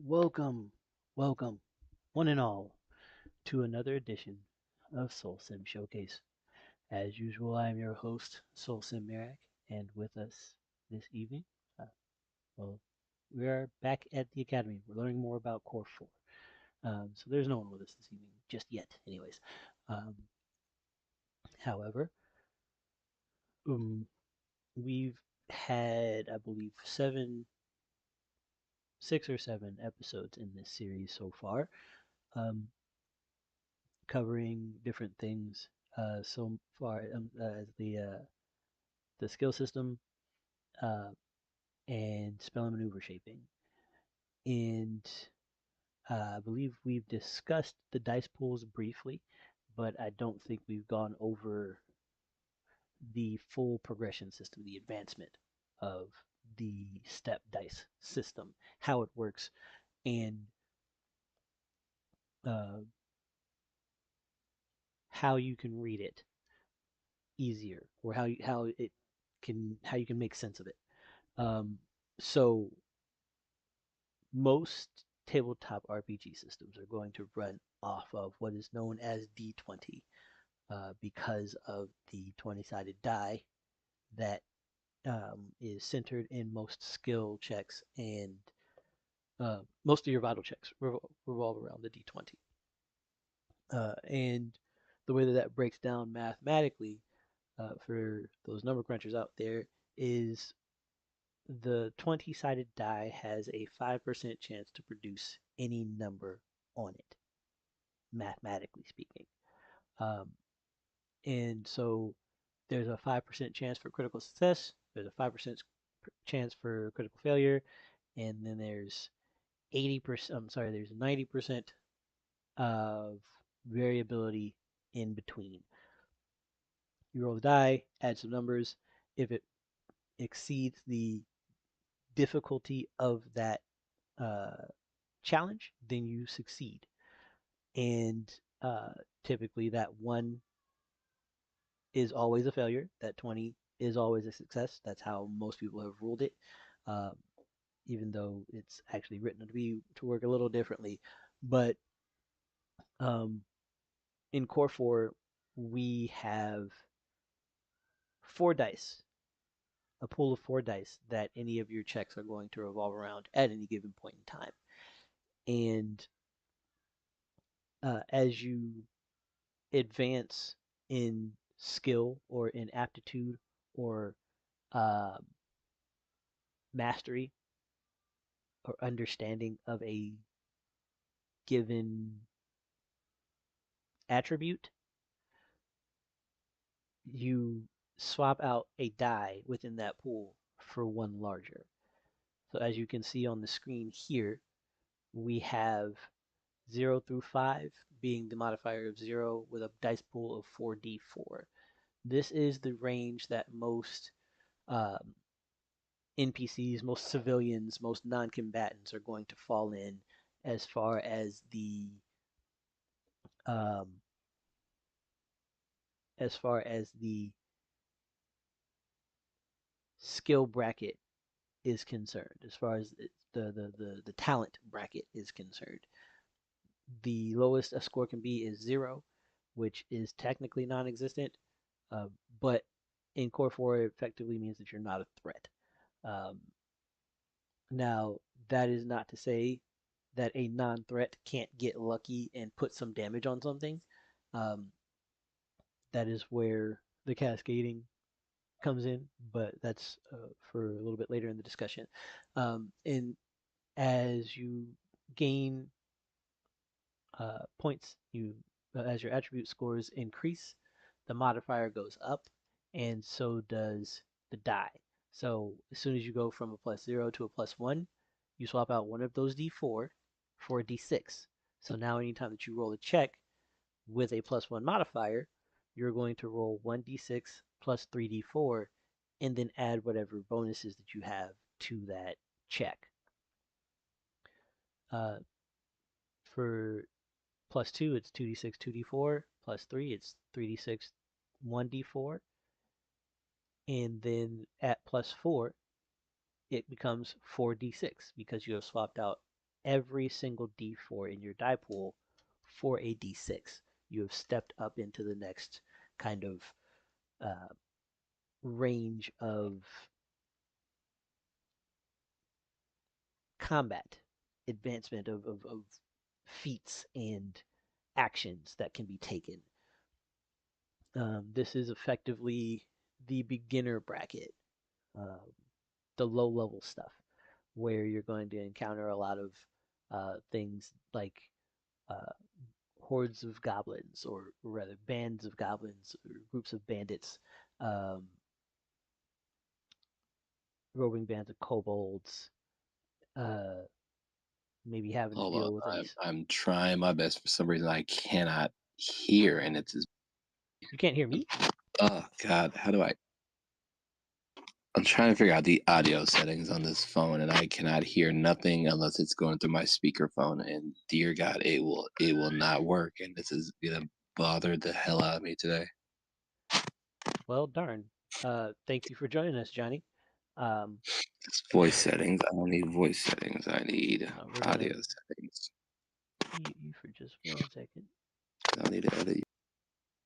Welcome, welcome, one and all, to another edition of SoulSym Showcase. As usual, I am your host, SoulSym Mirak, and with us this evening, uh, well, we are back at the Academy. We're learning more about Core 4. So there's no one with us this evening, just yet, anyways. Um, however, um, we've had, I believe, 6 or 7 episodes in this series so far. Um, Covering different things so far as the skill system uh, and spell and maneuver shaping. And I believe we've discussed the dice pools briefly, but I don't think we've gone over the full progression system, the advancement of the step dice system, how it works, and uh, how you can read it easier, or how you can make sense of it. Um, so most tabletop RPG systems are going to run off of what is known as D20 because of the 20-sided die that is centered in most skill checks, and most of your vital checks revolve around the D20. And the way that that breaks down mathematically for those number crunchers out there is the 20-sided die has a 5% chance to produce any number on it, mathematically speaking. Um, and so there's a 5% chance for critical success, there's a 5% chance for critical failure, and then there's 80%, I'm sorry, there's 90% of variability in between. You roll the die, add some numbers. If it exceeds the difficulty of that uh, challenge, then you succeed. And uh, typically, that one is always a failure. That 20 is always a success. That's how most people have ruled it, uh, even though it's actually written to work a little differently. But um, in Core 4, we have 4 dice, a pool of 4 dice that any of your checks are going to revolve around at any given point in time. And as you advance in skill or in aptitude or uh, mastery or understanding of a given attribute, you swap out a die within that pool for one larger. So as you can see on the screen here, we have 0 through 5 being the modifier of 0 with a dice pool of 4d4. This is the range that most um, NPCs, most civilians, most non-combatants are going to fall in as far as um, the skill bracket is concerned, as far as the talent bracket is concerned. The lowest a score can be is 0, which is technically non-existent, uh, but in Core 4 it effectively means that you're not a threat. Um, Now, that is not to say that a non-threat can't get lucky and put some damage on something. Um, that is where the cascading comes in, but that's for a little bit later in the discussion. And as you gain points, as your attribute scores increase, the modifier goes up, and so does the die. So as soon as you go from a +0 to a +1, you swap out one of those d4 for a d6. So now anytime that you roll a check with a +1 modifier, you're going to roll 1d6 plus 3d4 and then add whatever bonuses that you have to that check. Uh, for +2, it's 2d6, 2d4. +3, it's 3d6, 1d4. And then at +4, it becomes 4d6 because you have swapped out every single D4 in your die pool for a D6. You have stepped up into the next kind of uh, range of combat, advancement of feats and actions that can be taken. This is effectively the beginner bracket, um, the low level stuff, where you're going to encounter a lot of things like uh, hordes of goblins, or rather bands of goblins, or groups of bandits, um, roving bands of kobolds, uh, maybe having to Hold deal on, with any. I'm trying my best. For some reason, I cannot hear, and it's just, You can't hear me? oh God, how do I? I'm trying to figure out the audio settings on this phone, and I cannot hear nothing unless it's going through my speakerphone. And dear God, it will not work, and this is gonna bother the hell out of me today. Well, darn. Thank you for joining us, Johnny. Um, It's voice settings. I don't need voice settings. I need we're gonna audio settings. mute you for just 1 second. I don't need to edit.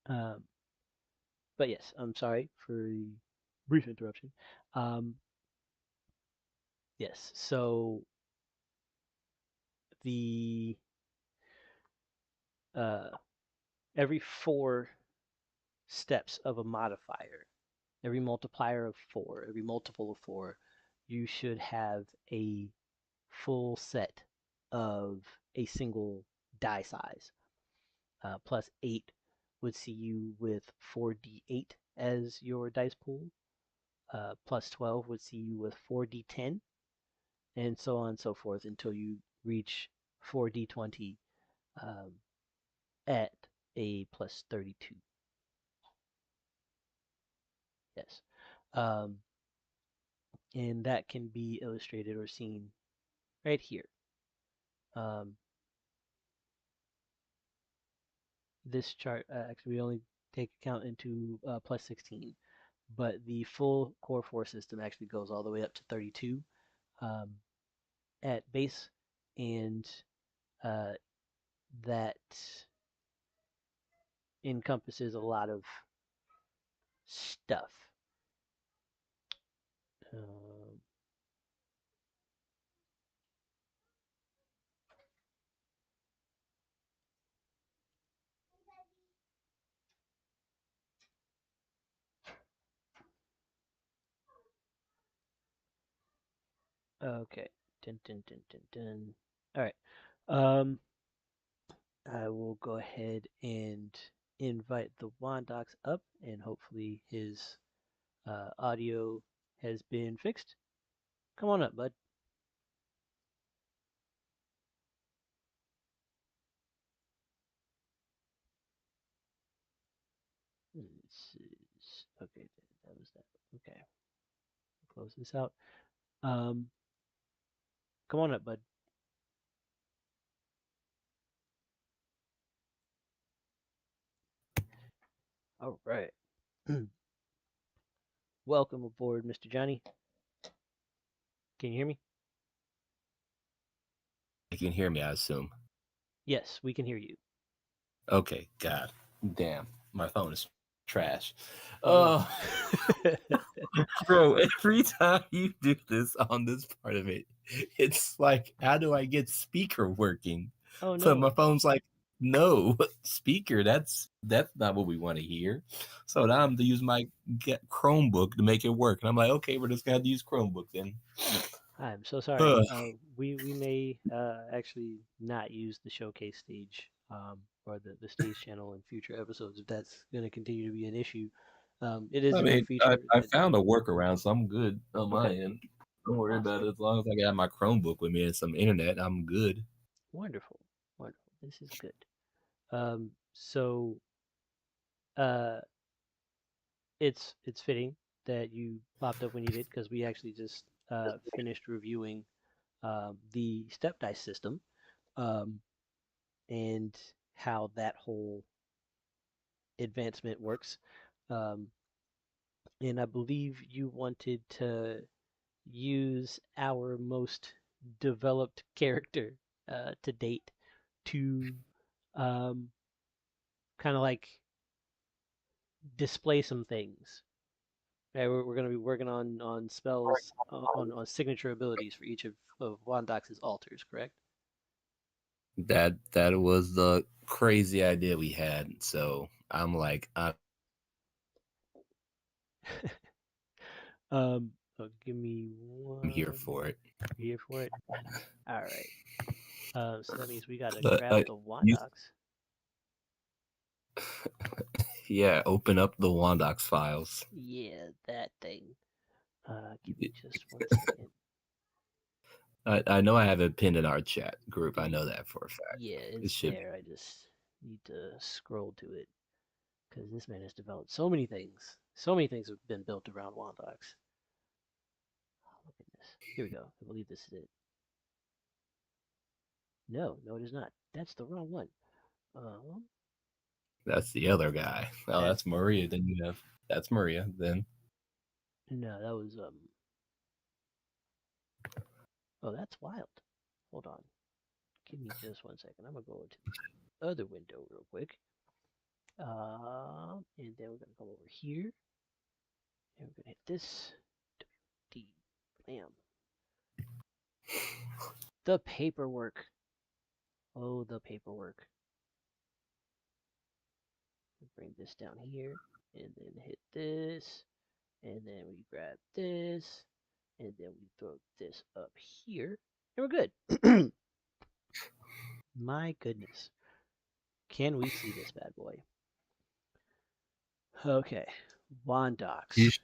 Um, but yes, I'm sorry for the brief interruption. Um, yes, so the uh, every 4 steps of a modifier, every multiplier of 4, every multiple of 4, you should have a full set of a single die size. Plus 8 would see you with 4d8 as your dice pool. Plus 12 would see you with 4d10, and so on and so forth until you reach 4d20 um, at a plus 32. Yes. Um, and that can be illustrated or seen right here. Um, this chart, actually, we only take account into plus 16, but the full core 4 system actually goes all the way up to 32 um, at base, and uh, that encompasses a lot of stuff. Um, okay. Dun, dun, dun, dun, dun. All right. Um, I will go ahead and invite the Wandox up, and hopefully his audio has been fixed. Come on up, bud. This is okay. That was that. Okay, close this out. Um, come on up, bud. All right. Welcome aboard, Mr. Johnny. Can you hear me? You can hear me, I assume. Yes, we can hear you. Okay, God damn, my phone is trash. Oh no. Oh, bro, every time you do this on this part of it, it's like, how do I get speaker working? Oh So my no. phone's like, no, speaker, that's not what we want to hear. So now I'm to use my Chromebook to make it work. And I'm like, okay, we're just gonna have to use Chromebook then. I'm so sorry. Ugh. We may actually not use the showcase stage or the stage channel in future episodes if that's going to continue to be an issue. It is I a new mean, I, feature I that. found a workround, so I'm good on my Okay, end. Don't worry about awesome, it. As long as I got my Chromebook with me and some internet, I'm good. wonderful, wonderful. This is good. So uh, it's fitting that you popped up when you did because we actually just finished reviewing the step dice system um, and how that whole advancement works. Um, and I believe you wanted to use our most developed character. to date to um, kind of like display some things. Okay, we're going to be working on spells on signature abilities for each of Wandox's altars, correct? That was the crazy idea we had. So I'm like, I'm Give me here one. for it. You here for it? All right. So that means we gotta Uh, grab uh, the you, Wandox. yeah, open up the Wandox files. Yeah, that thing. Give me just 1 second. I know I have it pinned in our chat group. I know Y- that for a fact. Yeah, It it's should be. there. I just need to scroll to it because this man has developed so many things. So many things have been built around Wandox. Oh, look at this. Here we go. I believe this is it. No, no, it is not. That's the wrong one. Um, That's the other guy. Oh, that that's Maria. Then you have that's Maria. Then no, that was Oh, that's wild. Hold on. Give me just 1 second. I'm gonna go into the other window real quick. And then we're gonna come over here, and we're gonna hit this. D, bam. The paperwork. Oh, the paperwork. Bring this down here, and then hit this, and then we grab this, and then we throw this up here, and we're good. My goodness. Can we see this bad boy? Okay. you. Wandox,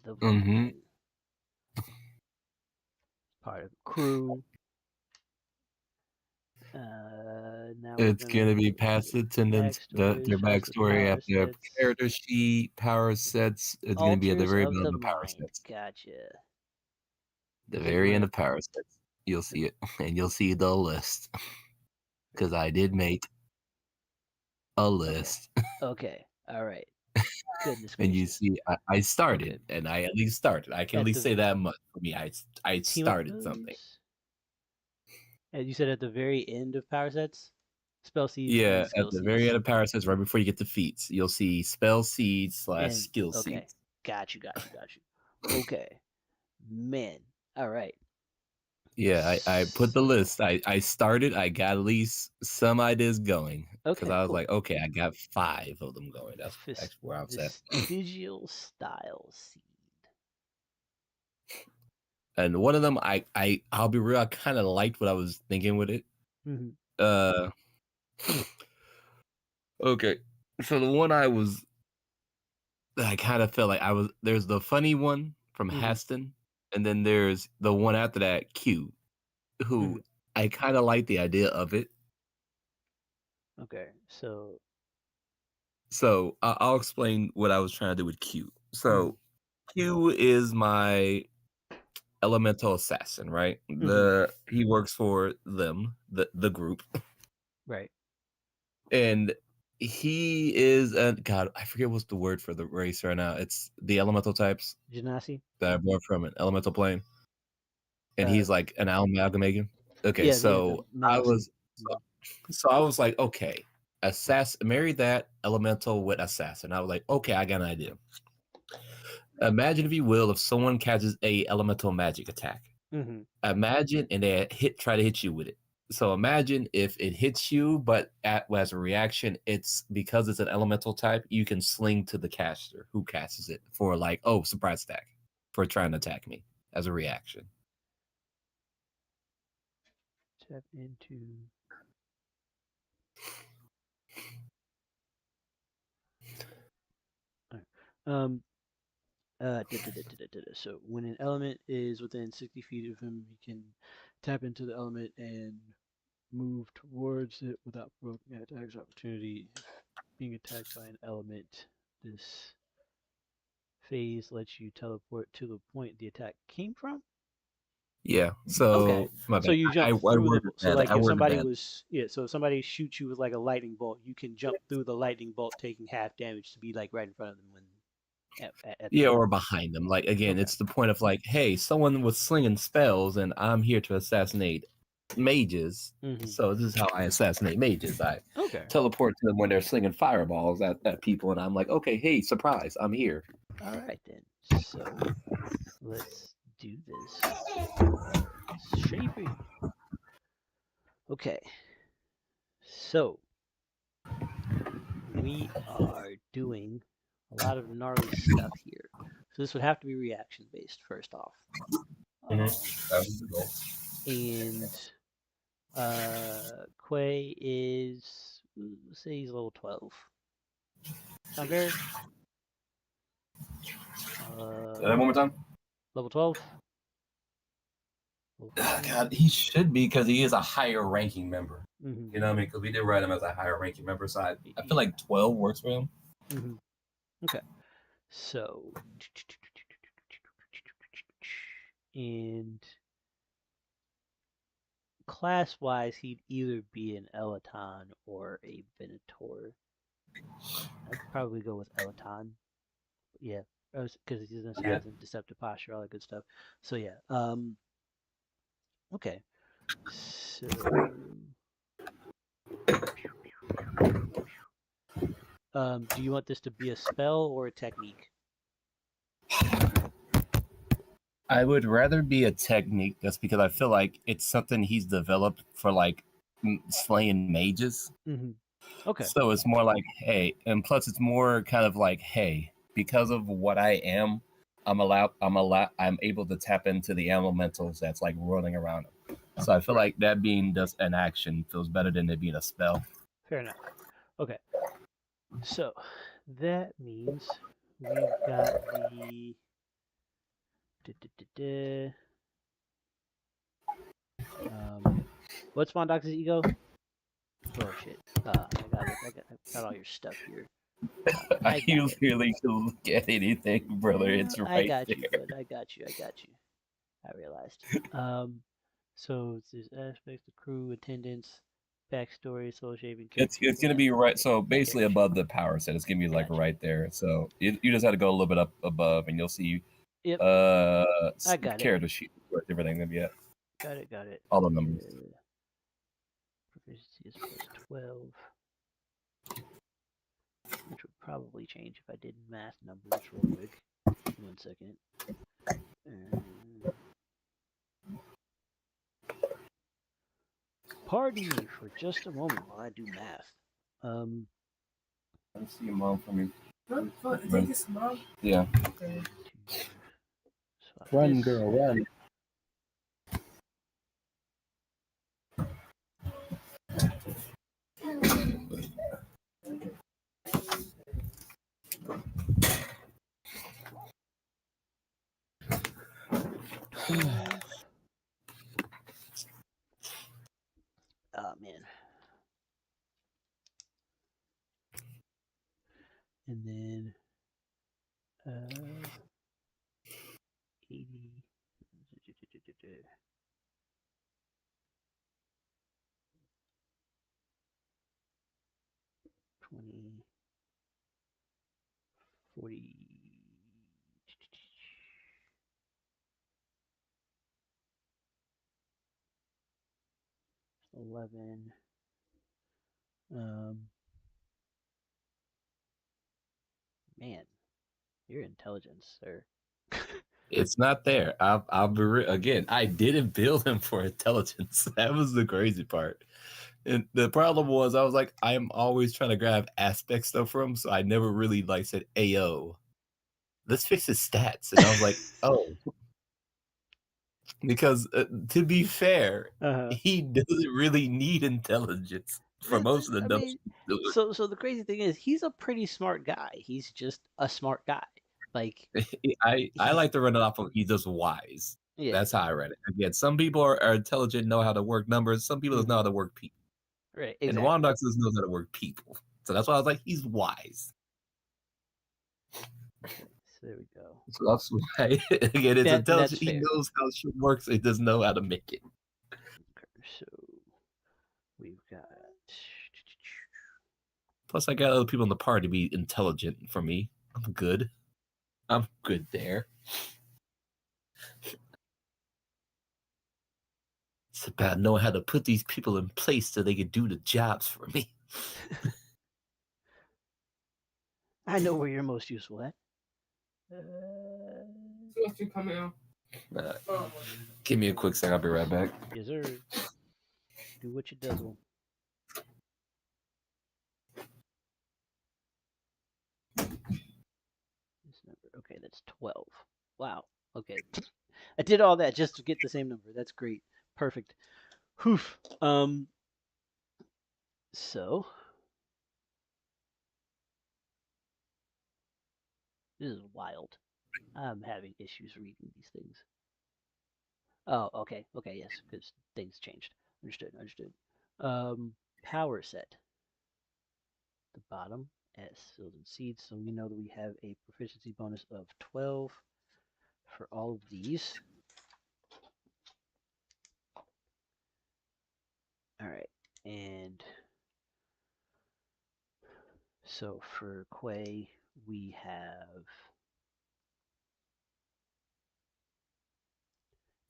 the Mm-hmm. Vulcan, part of the crew. Now we're It's gonna gonna be go past to attendance. Their backstories, files with backstory power after sets, character sheet, power sets. It's gonna be at the altars very of bottom the of power mind. sets. Gotcha. The So you very end wanna of power sets. You'll the see it, and you'll see the list because I did make a okay. list. Okay. All right. Goodness And you gracious. see, I Okay. started, and I at least started. I can at At least the say that much for me. I team started something. abilities. And you said at the very end of power sets, spell seeds and then Yeah, at skill the very end seeds. of power sets, right before you get to feats, you'll see spell seeds slash And skill okay. seeds. Got you. Okay. Man. All right. Yeah, I put the list. I started. I got at least some ideas going because Okay, I was cool. like, okay, I got 5 of them going. That's Vis- actually where I was at. vestigial style seed. And one of them, I'll be real. I kind of liked what I was thinking with it. Mm-hmm. Uh, okay. So the one I kind of felt like there's the funny one from Mm-hmm. Haston, and then there's the one after that, Q, Mm-hmm. who I kind of like the idea of it. Okay, so So I'll explain what I was trying to do with Q. mm-hmm. So Q is my elemental assassin, right? Mm-hmm. He works for them, the group, Right. and he is a god. I forget what's the word for the race right now. It's the elemental types Genasi? that are born from an elemental plane, and Uh he's like an amalgamation. Okay, yeah, the so I Malmsey. was Mm-hmm. so I was like, okay, assassin, marry that elemental with assassin. I was like, okay, I got an idea. Imagine, if you will, if someone catches a elemental magic attack. Mm-hmm. Imagine and they try to hit you with it. So imagine if it hits you, but as a reaction, it's because it's an elemental type, you can sling to the caster who casts it for like, oh, surprise attack for trying to attack me as a reaction. Tap into all right. So when an element is within 60 feet of him, he can tap into the element and move towards it without provoking an attack's opportunity. If being attacked by an element, this phase lets you teleport to the point the attack came from. Yeah. Okay, So my so bad. you I jump through the worded so that. like I if worded somebody that. was yeah, so if somebody shoots you with like a lightning bolt, you can jump through the lightning bolt, taking half damage to be like right in front of them when at Yeah, them. or behind them. Like again, Okay, it's the point of like, hey, someone was slinging spells, and I'm here to assassinate mages. Mm-hmm. So this is how I assassinate mages. I Okay. teleport to them when they're slinging fireballs at people, and I'm like, okay, hey, surprise, I'm here. All right then. So let's do this. Shaping. Okay. So we are doing a lot of gnarly stuff here. So this would have to be reaction based first off. Mm-hmm. Um, That was the goal. and Quay is, let's say he's level 12. Sound fair? Say that one more time. Level 12? Level 13? God, he should be because he is a higher ranking member. Mm-hmm. You know what I mean? Because we did write him as a higher ranking member, so I Yeah. feel like 12 works for him. Mm-hmm. Okay. So, and class-wise, he'd either be an Elaton or a Venator. I'd probably go with Elaton. Yeah, because he's an Yeah. assassin, deceptive posture, all that good stuff. So yeah. Okay. So. Do you want this to be a spell or a technique? I would rather be a technique just because I feel like it's something he's developed for like slaying mages. Mm-hmm. Okay. So it's more like, hey, and plus it's more kind of like, hey, because of what I am, I'm able to tap into the elementals that's like rolling around him. So I feel like that being just an action feels better than it being a spell. Fair enough. Okay. So that means we've got the. What's Mondox's ego? Oh shit. I got all your stuff here. I usually can look at anything, brother. It's I right got there. you, bud. I got you. I realized. So there's aspects, the crew, attendance, backstory, soul shaping. It's gonna be right. So basically, character above the power set, it's gonna be like Gotcha. right there. So you just have to go a little bit up above, and you'll see Yep. I got it. character sheet where everything gonna be at. Got it. All the numbers. Proficiency is plus 12. Which would probably change if I did math numbers real quick. 1 second. Pardon me for just a moment while I do math. Let's see your mom for me. Take this, mom. Yeah. Okay. Run, This. girl, run. Oh man. And then 80. 20. 40. 11. Man, your intelligence, sir. It's not there. I'll be again. I didn't build him for intelligence. That was the crazy part. And the problem was, I was like, I'm always trying to grab aspect stuff from him, so I never really like said, "Ayo, let's fix his stats." And I was like, "Oh," because to be fair, he doesn't really need intelligence for most of the dumb shit. So the crazy thing is, he's a pretty smart guy. He's just a smart guy. Like I like to run it off of he's just wise. Yeah. That's how I read it. Again, some people are intelligent, know how to work numbers. Some people don't know how to work people. Right. And Exactly. Wandox doesn't know how to work people. So that's why I was like, he's wise. So there we go. So that's why again, it's intelligent. He knows how shit works. He doesn't know how to make it. Okay, so we've got. Plus, I got other people in the party to be intelligent for me. I'm good. I'm good there. It's about knowing how to put these people in place so they can do the jobs for me. I know where you're most useful at. What you coming out? Oh, Give me a quick second. I'll be right back. Yes, sir. Do what you does. This number. Okay, that's 12. Wow. Okay. I did all that just to get the same number. That's great. Perfect. Hoof. So this is wild. I'm having issues reading these things. Oh, okay. Okay, yes, because things changed. Understood. Power set. The bottom as seals and seeds. So we know that we have a proficiency bonus of 12 for all of these. All right, and so for Quay, we have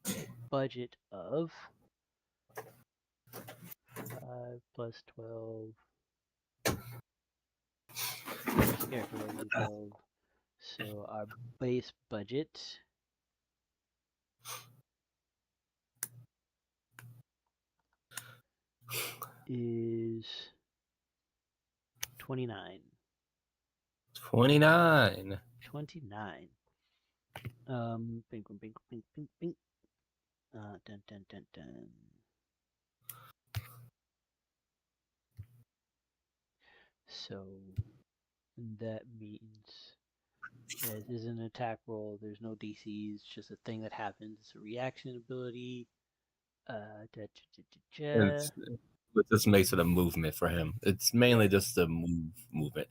a budget of 5 plus 12 plus character level 12. So our base budget is 29. 29. 29. Bing. Dun. So that means this is an attack roll. There's no DCs. It's just a thing that happens. It's a reaction ability. But this makes it a movement for him. It's mainly just a movement.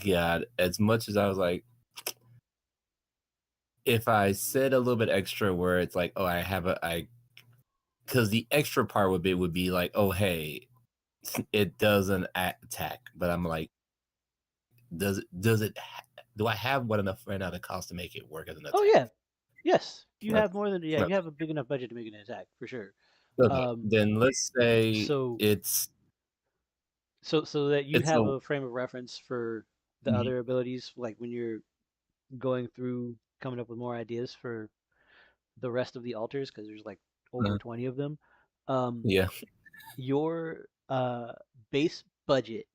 God, as much as I was like, if I said a little bit extra where it's like, oh, because the extra part would be like, oh, hey, it does an attack, but I'm like, do I have what enough right now to cost to make it work as an attack? Oh yeah, yes, you have more than you have a big enough budget to make an attack for sure. Okay. Then let's say it's so that you have a frame of reference for the other abilities, like when you're going through coming up with more ideas for the rest of the altars, because there's like over 20 of them. Yeah. Your base budget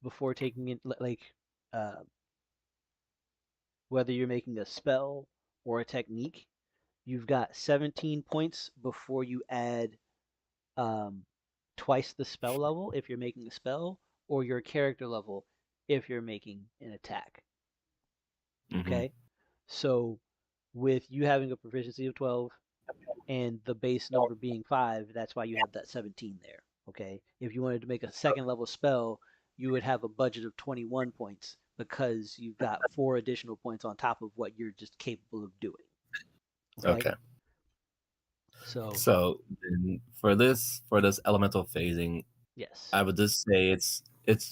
before taking it, like whether you're making a spell or a technique, you've got 17 points before you add twice the spell level if you're making a spell, or your character level if you're making an attack. Okay? So with you having a proficiency of 12 and the base number being 5, that's why you have that 17 there. Okay? If you wanted to make a second level spell, you would have a budget of 21 points because you've got 4 additional points on top of what you're just capable of doing. Okay. So then for this elemental phasing, yes, I would just say it's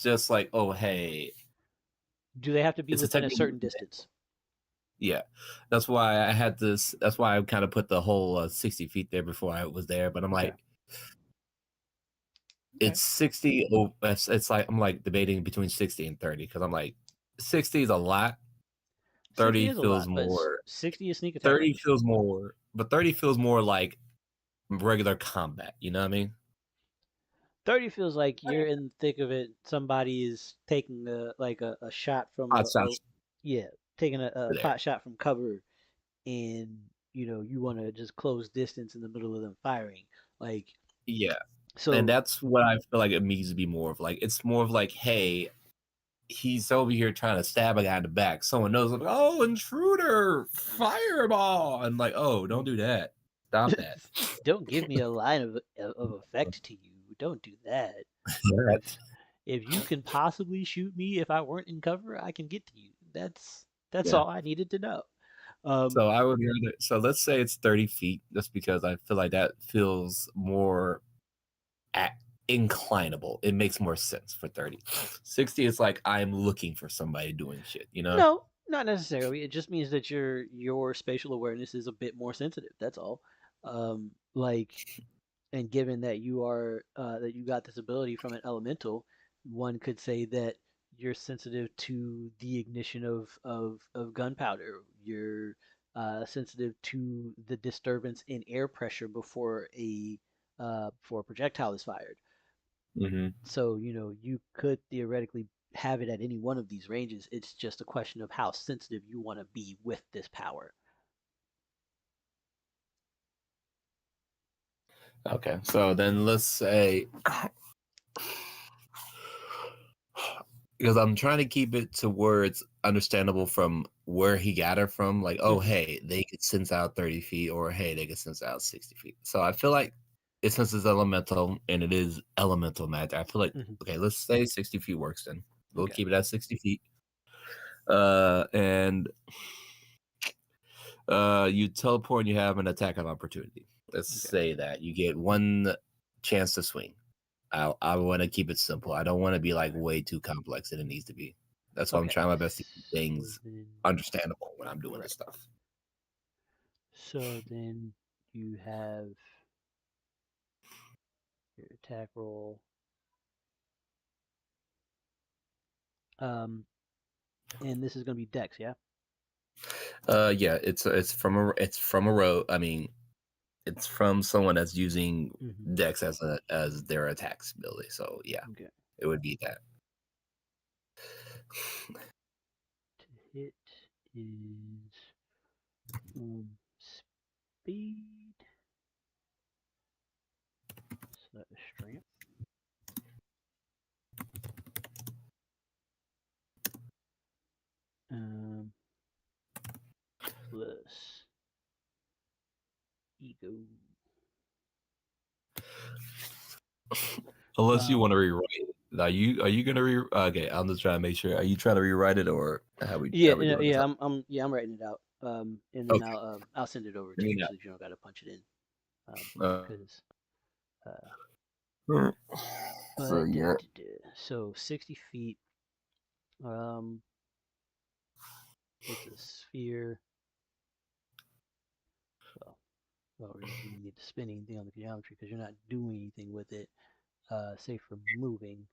just like, oh, hey, do they have to be within a certain distance? Yeah, that's why I had this. That's why I kind of put the whole 60 feet there before I was there. But I'm like, it's 60. Oh, it's like I'm like debating between 60 and 30 because I'm like, 60 is a lot. 30 feels more. 60 is sneak attack. 30 feels more, but 30 feels more like regular combat. You know what I mean? 30 feels like you're in the thick of it. Somebody is taking a shot from taking a pot shot from cover, and you want to just close distance in the middle of them firing. Like, yeah. So, and that's what I feel like it needs to be more of. Like, it's more of like, hey, he's over here trying to stab a guy in the back. Someone knows, like, oh, intruder, fireball, and like, oh, don't do that. Stop that. Don't give me a line of effect to you. Don't do that. If you can possibly shoot me if I weren't in cover, I can get to you. That's all I needed to know. So I would rather. So let's say it's 30 feet, just because I feel like that feels more inclinable. It makes more sense for 30. 60 is like I'm looking for somebody doing shit. No, not necessarily. It just means that your spatial awareness is a bit more sensitive. That's all. Like, and given that you are that you got this ability from an elemental, one could say that you're sensitive to the ignition of gunpowder. You're sensitive to the disturbance in air pressure before a projectile is fired. Mm-hmm. So, you could theoretically have it at any one of these ranges. It's just a question of how sensitive you want to be with this power. Okay, so then let's say, because I'm trying to keep it to where it's understandable from where he got it from. Like, oh, Hmm. hey, they could sense out 30 feet, or hey, they could sense out 60 feet. So I feel like it since it's elemental and it is elemental magic, I feel like, Hmm. okay, let's say 60 feet works then. We'll Okay. keep it at 60 feet. And you teleport and you have an attack of opportunity. Let's Okay. say that you get one chance to swing. I want to keep it simple. I don't want to be like Right. way too complex than it needs to be. That's why I'm Okay. trying my best to keep So things then, understandable when I'm doing right. this stuff. So then you have your attack roll. Um, and this is going to be Dex, yeah? Yeah, it's from a row. I mean, it's from someone that's using Hmm. Dex as their attack ability. So yeah, Okay. it would be that. To hit is speed. So that is strength. Um, plus ego. Unless you want Um, to rewrite it. Are you gonna re? Okay, I'm just trying to make sure. Are you trying to rewrite it, or how we yeah, how we doing this? I'm writing it out. And then Okay. I'll send it over I to mean, you so that you don't gotta punch it in. uh, Because uh, so but yeah. so 60 feet. Um, it's a sphere. Well, well, really, you need to spin anything on the geometry because you're not doing anything with it. Say for moving.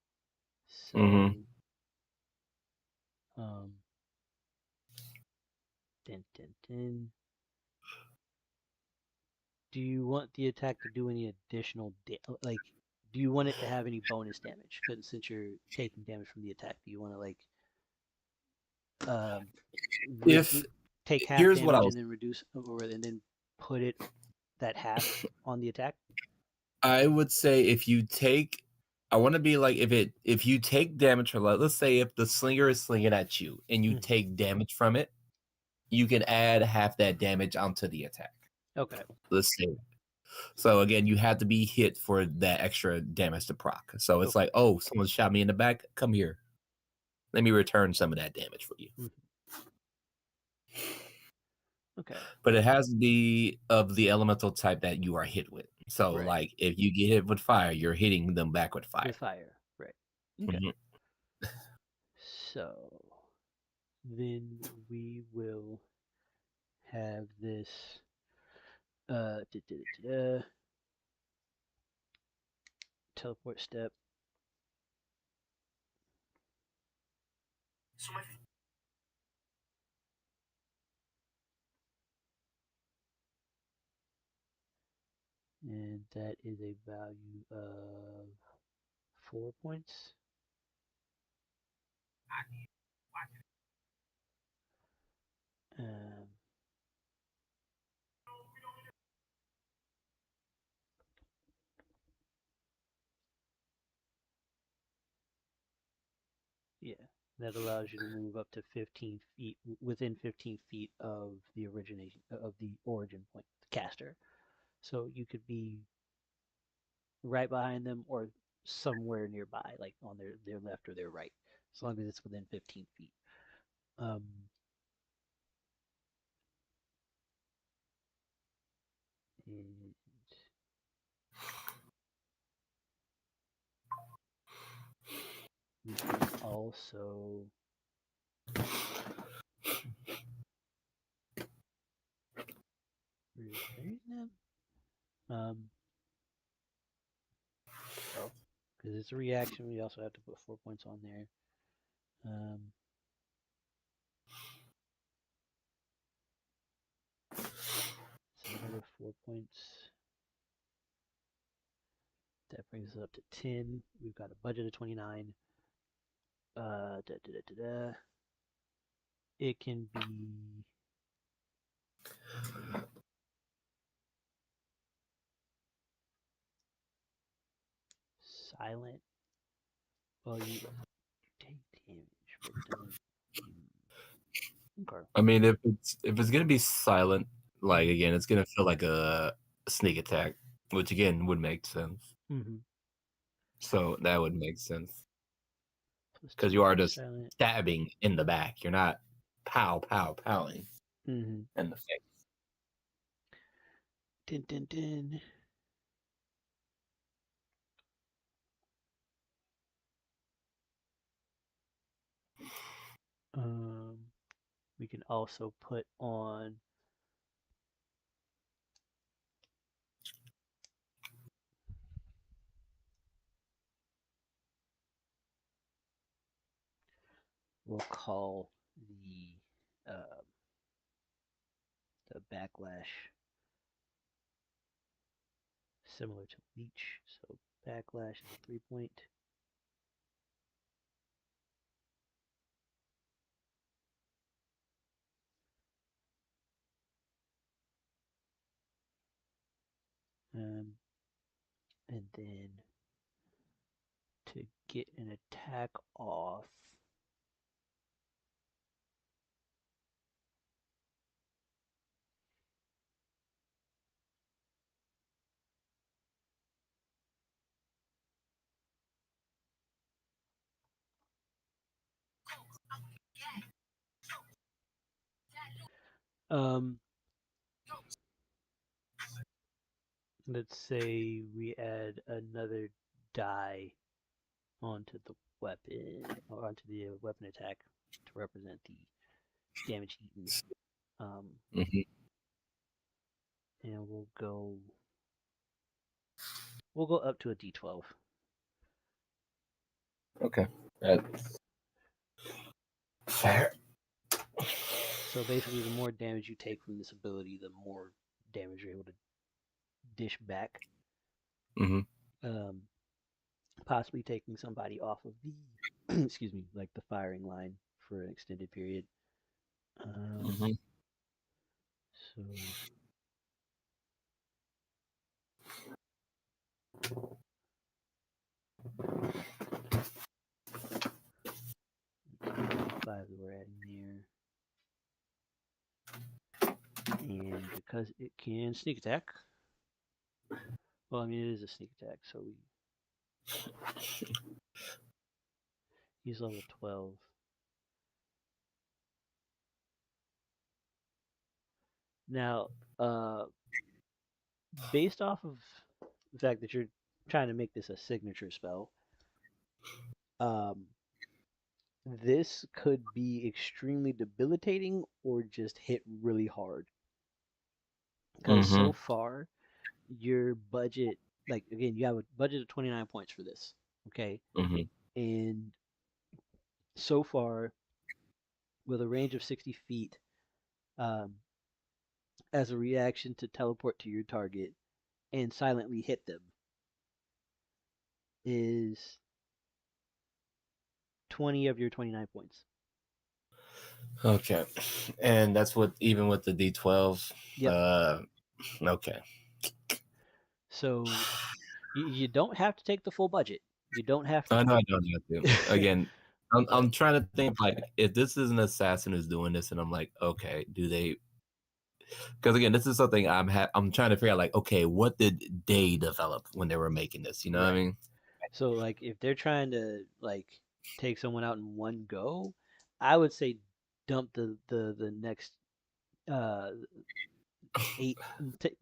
Mm-hmm. So, um, dun, dun, dun. Do you want the attack to do any additional like? Do you want it to have any bonus damage? Because since you're taking damage from the attack, do you want to like um, If take half here's what I damage was, and then reduce, or and then put it that half on the attack? I would say if you take, I want to be like if you take damage from, let's say if the slinger is slinging at you and you Hmm. take damage from it, you can add half that damage onto the attack. Okay. Let's say. So again, you have to be hit for that extra damage to proc. So it's Okay. like, oh, someone shot me in the back. Come here. Let me return some of that damage for you. Hmm. Okay. But it has to be of the elemental type that you are hit with. So Right. like if you get hit with fire, you're hitting them back with With fire. fire. Right. Okay. Mhm. So then we will have this uh da, da, da, da, teleport step. And that is a value of 4 points. Um, yeah, that allows you to move up to 15 feet within 15 feet of the origination of the origin point, the caster. So you could be right behind them or somewhere nearby, like on their left or their right, as long as it's within 15 feet. Um, and you can also restrain them. Um, because it's a reaction, we also have to put 4 points on there. So another 4 points. That brings us up to 10. We've got a budget of 29. It can be silent. Well, you take damage, but it doesn't. Okay. I mean, if it's gonna be silent, like again, it's gonna feel like a sneak attack, which again would make sense. Mm-hmm. So that would make sense Plus because 2 you are for just silent. stabbing in the back. You're not powing Mm-hmm. in the face. Din din din. We can also put on we'll call the backlash similar to leech. So backlash is a 3 point. And then to get an attack off, let's say we add another die onto the weapon or onto the weapon attack to represent the damage eaten. Mm-hmm. And we'll go up to a D12. Okay, that's fair. So basically, the more damage you take from this ability, the more damage you're able to dish back. Mm-hmm. Possibly taking somebody off of the excuse me, like the firing line for an extended period. Mm-hmm. So D5 that we're adding there. And because it can sneak attack, well, I mean, it is a sneak attack, so he's level 12. Now, based off of the fact that you're trying to make this a signature spell, this could be extremely debilitating or just hit really hard. Because so far, your budget, like again, you have a budget of 29 points for this, okay? Mm-hmm. And so far, with a range of 60 feet, um, as a reaction to teleport to your target and silently hit them, is 20 of your 29 points. Okay, and that's what even with the D12. Yep. Okay. So you don't have to take the full budget. You don't have to. I know I don't have to. Again, I'm trying to think like if this is an assassin who's doing this, and I'm like, okay, do they? Because again, this is something I'm trying to figure out. Like, okay, what did they develop when they were making this? You know what I mean? So like if they're trying to like take someone out in one go, I would say dump the next uh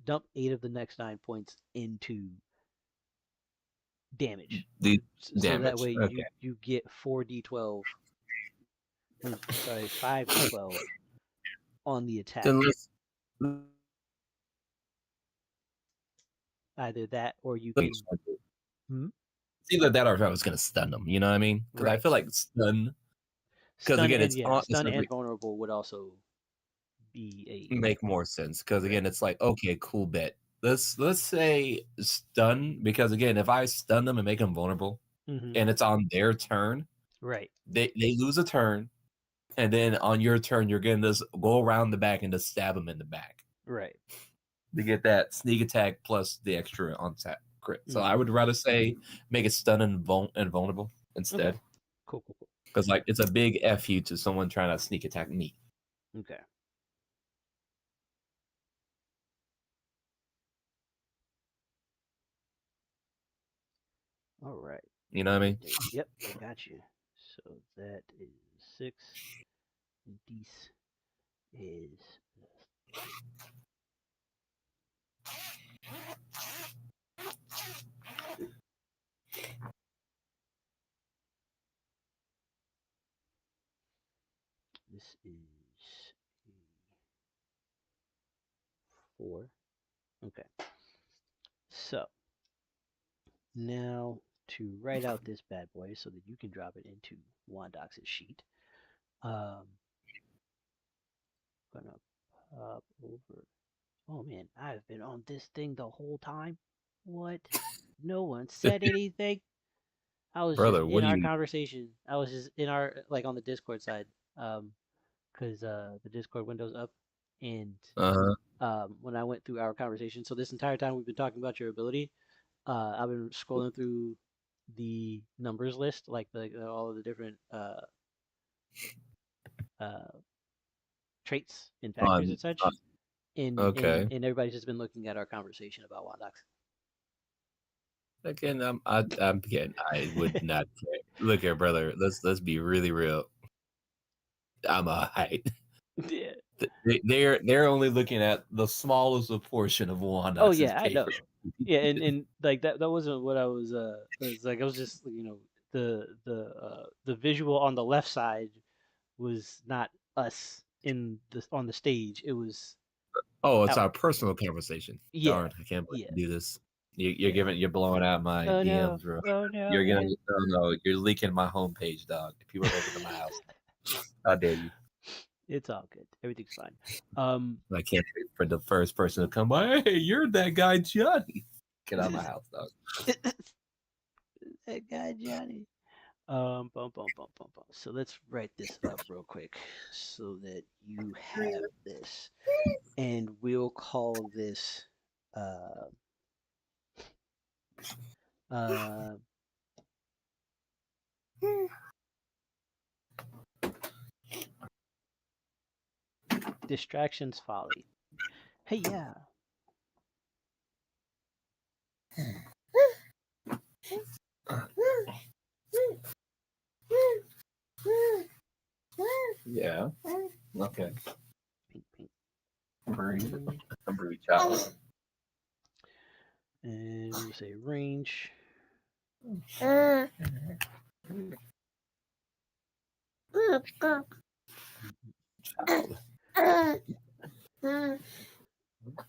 dump 8 of the next 9 points into damage. The So that damage. way Okay. you get 4d12. I'm sorry, 5d12 on the attack. Then Either that or you Like, can. Hmm? It's either that or if I was gonna stun them. You know what I mean? Because I Right. feel like stun. Because Stun again, and it's on. It's stun and vulnerable would also be make more sense. Because right. again, it's like okay, cool bet. Let's say stun. Because again, if I stun them and make them vulnerable, and it's on their turn, Right. they lose a turn, and then on your turn, you're gonna just go around the back and just stab them in the back. Right. To get that sneak attack plus the extra on tap crit. So I would rather say make it stun and vulnerable instead. Okay. Cool. Because like it's a big F you to someone trying to sneak attack me. Okay. All right. You know what I mean? Yep, I got you. So that is 6. And this is this is a 4. Okay. So now to write out this bad boy so that you can drop it into Wandox's sheet. Gonna pop over. Oh man, I've been on this thing the whole time. What? No one said anything. I was just Brother, in what do our you conversation. I was just in our like on the Discord side, because the Discord window's up, and when I went through our conversation. So this entire time we've been talking about your ability. I've been scrolling through the numbers list, like all of the different uh traits and factors and such. And okay. and everybody's just been looking at our conversation about Wandox. Again, I would not care. Look here, brother. Let's be really real. I'm a height. Yeah. They're only looking at the smallest portion of Oh Wandox's yeah, I know. paper. Yeah, and like that wasn't what I was it was like I was just the visual on the left side was not us in the on the stage. It was Oh, it's out. our personal conversation. Yeah. Darn, I can't believe Yeah. you do this. Yeah. You're blowing out my Oh no. DMs, bro. Oh no. You're gonna, Man. no, you're leaking my homepage, dog. People are going to my house. How dare you? It's all good. Everything's fine. I can't wait for the first person to come by. Hey, you're that guy, Johnny. Get out of my house, dog. That guy Johnny. Bum. So let's write this up real quick so that you have this, and we'll call this uh uh distractions folly. Hey, yeah. Yeah. Okay. Pink. Breathe. Breathe, child. And we'll say range. Child.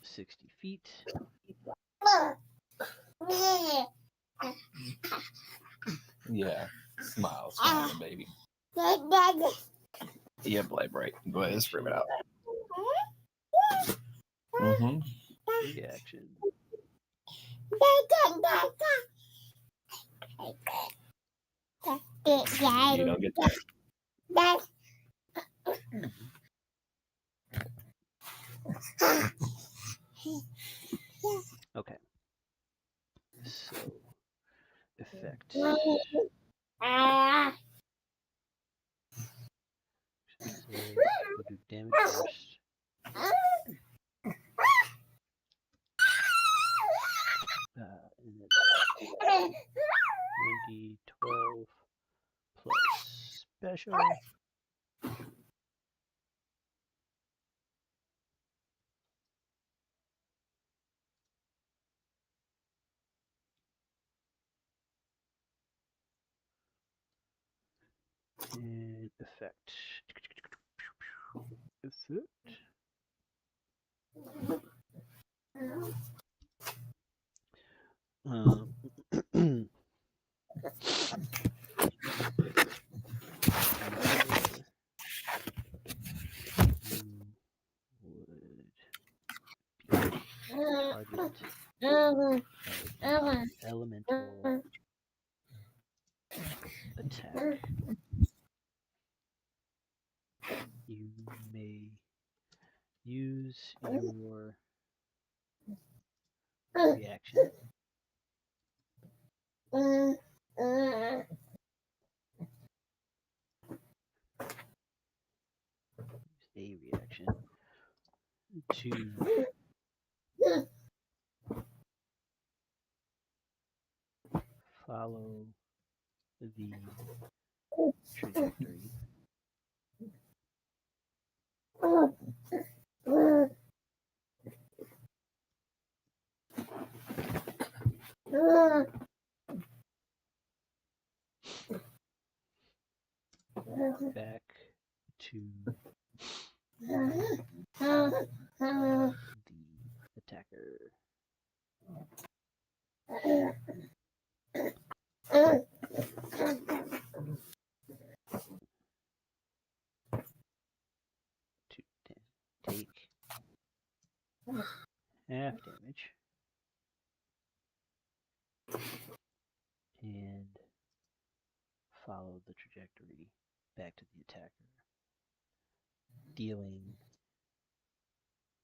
60 feet. Yeah. Smile, baby. Yeah, play break. Go ahead and scream it out. Mm-hmm. Reaction. You don't get that. Okay. So effect. We'll do damage first. And then 1d12 plus special. And effect. Um, you would be target of the elemental attack. You may use your reaction a reaction to follow the trajectory back to the attacker. To take half damage and follow the trajectory back to the attacker, dealing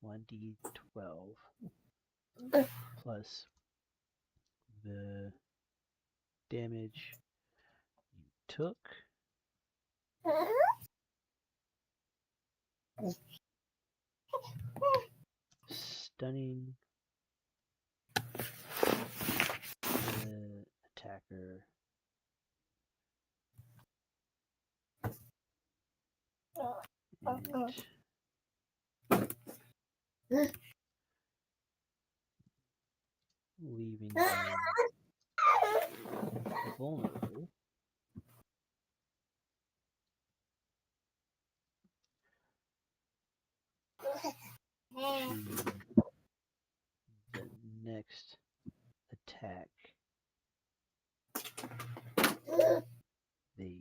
1d12 plus the damage you took stunning the attacker and leaving them vulnerable to the next attack they receive.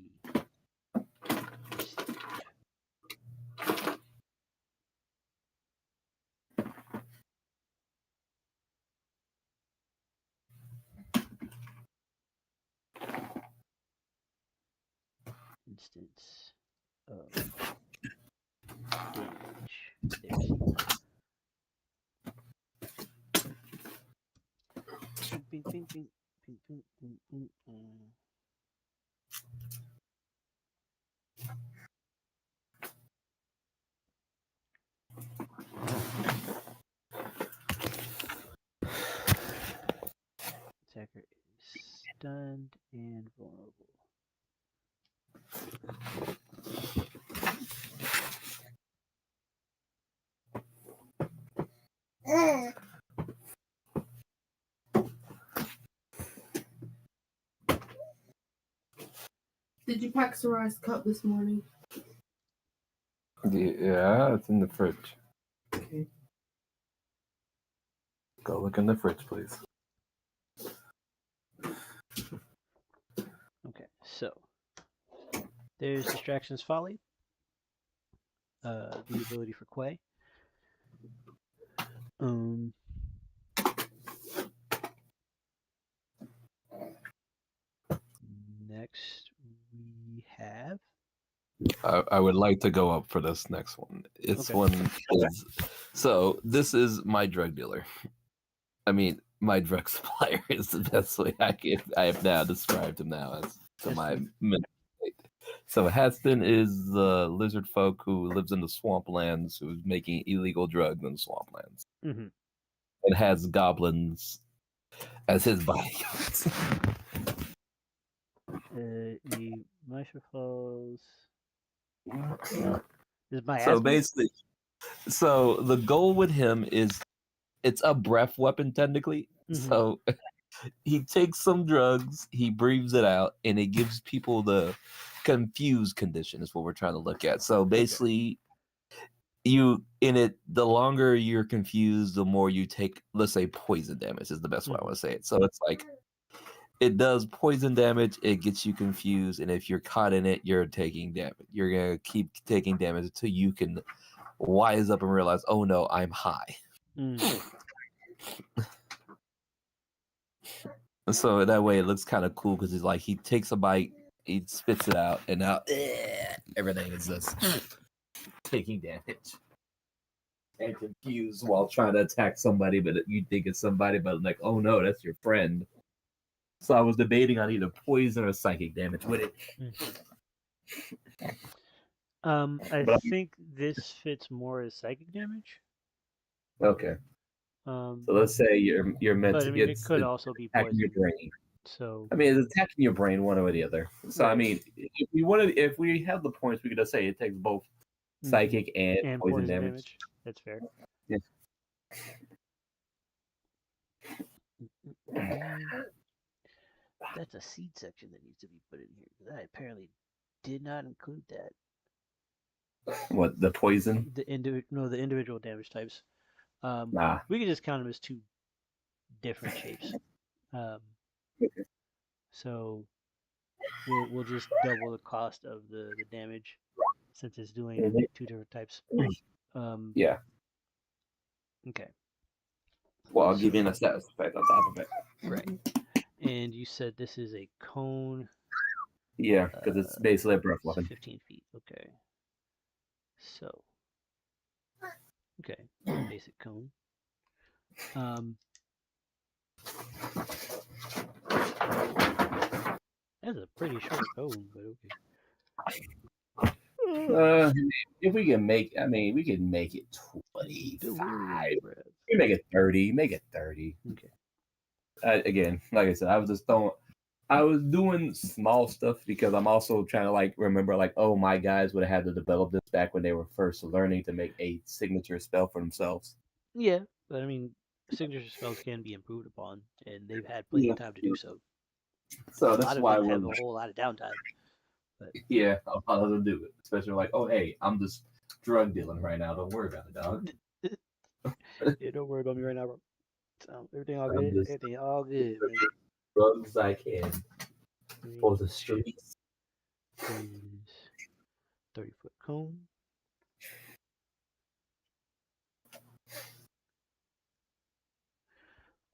Instance of damage they receive. Bing, bing, bing, bing, bing, bing, bing, bing. Attacker is stunned and vulnerable. Did you pack Sarai's cup this morning? Yeah, it's in the fridge. Okay. Go look in the fridge, please. Okay, so there's Distractions Folly, the ability for Quay. Next we have. I would like to go up for this next one. This Okay. one is so. This is my drug dealer. I mean, my drug supplier is the best way I have now described him now as to my mental state. So Haston is the lizard folk who lives in the swamplands, who's making illegal drugs in the swamplands. Mm-hmm. It has goblins as his bodyguards. The microphones. Is my So basically, so the goal with him is it's a breath weapon technically. Mhm. So he takes some drugs, he breathes it out, and it gives people the confused condition is what we're trying to look at. So basically, the longer you're confused, the more you take, let's say, poison damage is the best way I want to say it. So it's like it does poison damage, it gets you confused, and if you're caught in it, you're taking damage. You're gonna keep taking damage until you can wise up and realize, oh no, I'm high. So that way it looks kind of cool because it's like he takes a bite, he spits it out, and now everything is just taking damage and confused while trying to attack somebody, but you think it's somebody, but like, oh no, that's your friend. So I was debating on either poison or psychic damage with it. I think this fits more as psychic damage. Okay. So let's say you're meant but to I mean, it could also be attacking your poison. brain. So I mean, it's attacking your brain one or the other. So Right. I mean, if we have the points, we could just say it takes both psychic and poison damage. That's fair. Yeah. That's a seed section that needs to be put in here because I apparently did not include that. What, the poison? The individual damage types. Nah. We could just count them as two different shapes. Okay. So we'll just double the cost of the damage since it's doing two different types. Yeah. Okay. Well, I'll give you a status effect on top of it. Right. And you said this is a cone. Yeah, because it's basically a breath weapon. 15 feet. Okay. So. Okay. Basic cone. That's a pretty short cone, but okay. If we can make, we can make it 25. You make it 30. Make it 30. Okay. Again, like I said, I was doing small stuff because I'm also trying to like remember like, oh, my guys would have had to develop this back when they were first learning to make a signature spell for themselves. Yeah, but I mean, signature spells can be improved upon, and they've had plenty of time to do so. So that's why we have a whole lot of downtime. But... Yeah, a lot of them do it, especially like, oh, hey, I'm just drug dealing right now. Don't worry about it, dog. Yeah, don't worry about me right now, bro. Everything all good. Everything all good. Man. Drugs I can for the streets. 30-foot cone.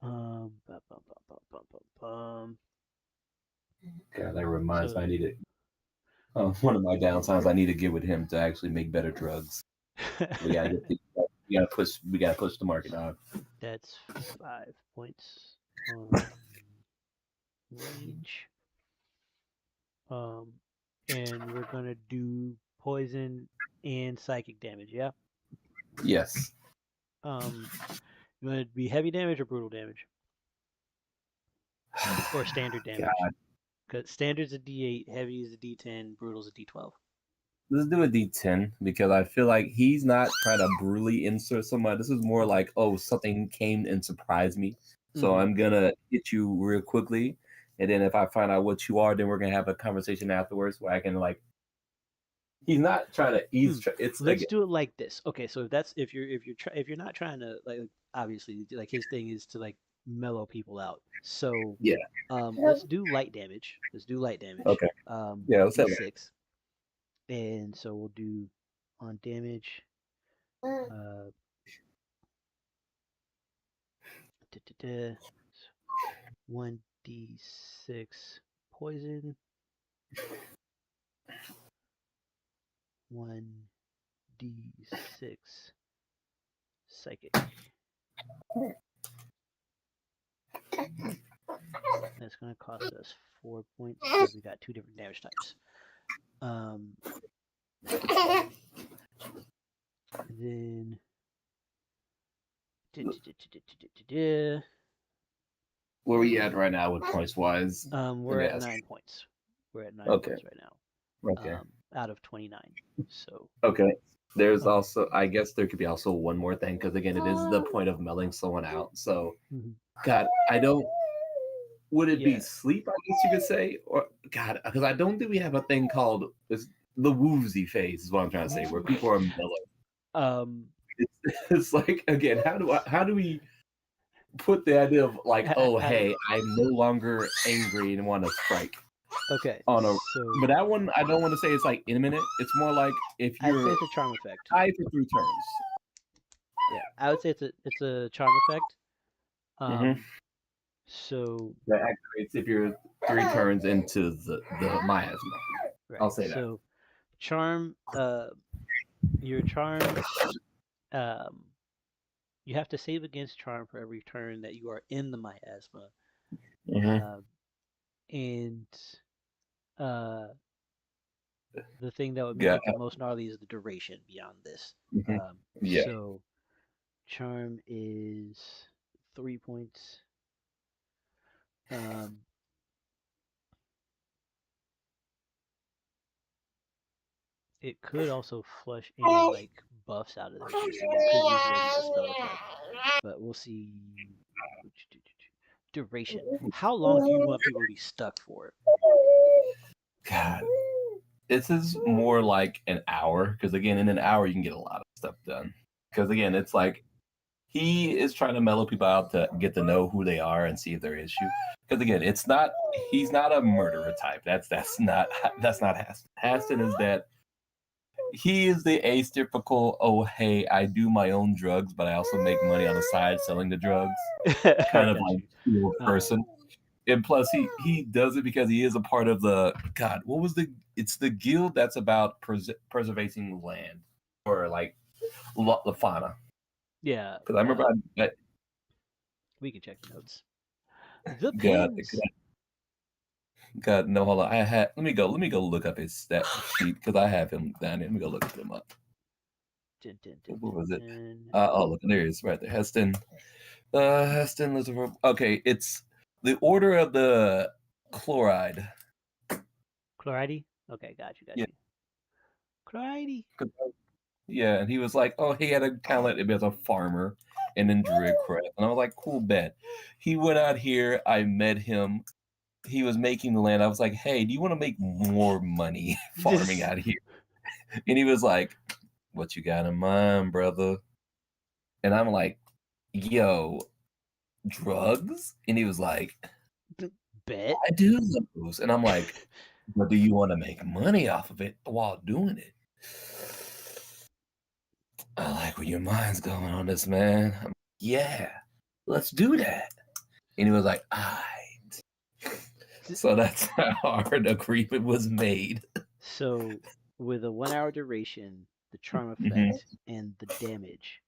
God, that reminds me. I need it. One of my downtimes, I need to get with him to actually make better drugs. We gotta push the market on. That's 5 points on range. And we're gonna do poison and psychic damage. Yeah. Yes. You want it to be heavy damage or brutal damage? Or standard damage? Because standard's a D8, heavy is a D10, brutal's a D12. Let's do a D10 because I feel like he's not trying to brutally insert somebody. This is more like, oh, something came and surprised me. So I'm gonna hit you real quickly, and then if I find out what you are, then we're gonna have a conversation afterwards where I can like. He's not trying to. Let's do it like this. Okay, so if you're not trying to like obviously like his thing is to like mellow people out. So yeah, let's do light damage. Okay. Yeah, let's have 6. And so we'll do on damage. 1d6 poison. 1d6 psychic. That's going to cost us 4 points because we got 2 different damage types. Then where are we at right now with points wise? We're at 9 points. We're at 9 points right now. Okay. Out of 29. So okay. There's also, I guess there could be also one more thing because again, it is the point of melting someone out. So, God, I don't. Would it be sleep? I guess you could say, or God, because I don't think we have a thing called the woozy phase. Is what I'm trying to say, where people are mellow. It's like, again, how do we put the idea of like, oh, how do hey, I'm no longer angry and want to strike okay, on a. so But that one, I don't want to say it's like imminent. It's more like if I'd say you're it's a charm effect. tied for 3 turns. Yeah, I would say it's a charm effect. Mhm. So That activates if you're 3 turns into the miasma. right, I'll say that. so charm, your charm, um, you have to save against charm for every turn that you are in the miasma. Mhm. And uh, the thing that would make Yeah. it the most gnarly is the duration beyond this. Mhm. Um, Yeah. so charm is 3 points. Um, it could also flush any like buffs out of there too, so you could use it as a spell effect. But we'll see. Duration. How long do you want people to be stuck for? God, this is more like an hour because again, in an hour you can get a lot of stuff done. Because again, it's like he is trying to mellow people out to get to know who they are and see if they're issue. Because again, he's not a murderer type. That's not Haston. Haston is that he is the atypical, oh hey, I do my own drugs, but I also make money on the side selling the drugs kind of Got like you. person. And plus he does it because he is a part of the God, what was it's the guild that's about preserving land or like the fauna. Yeah. Because I remember We can check the notes. The God, pins. God, no, hold on. Let me go look up his stat sheet because I have him down here. Let me go look him up. Dun, dun, dun, What was it? dun. Oh, look, there he is, right there. Heston. Heston, Lucifer. Okay, it's the Order of the Chloride. Chloride? Okay, got Yeah. you. Chloride. Yeah, and he was like, oh, he had a talent as a farmer and in Druidcraft. And I was like, cool bet. He went out here, I met him. He was making the land. I was like, hey, do you want to make more money farming out here? And he was like, what you got in mind, brother? And I'm like, yo, drugs? And he was like, Bet. I do those. And I'm like, but do you want to make money off of it while doing it? I like where your mind's going on this, man. I'm like, yeah, let's do that. And he was like, all right. So that's how our agreement was made. So, with a 1 hour duration, the charm Mhm. effect, and the damage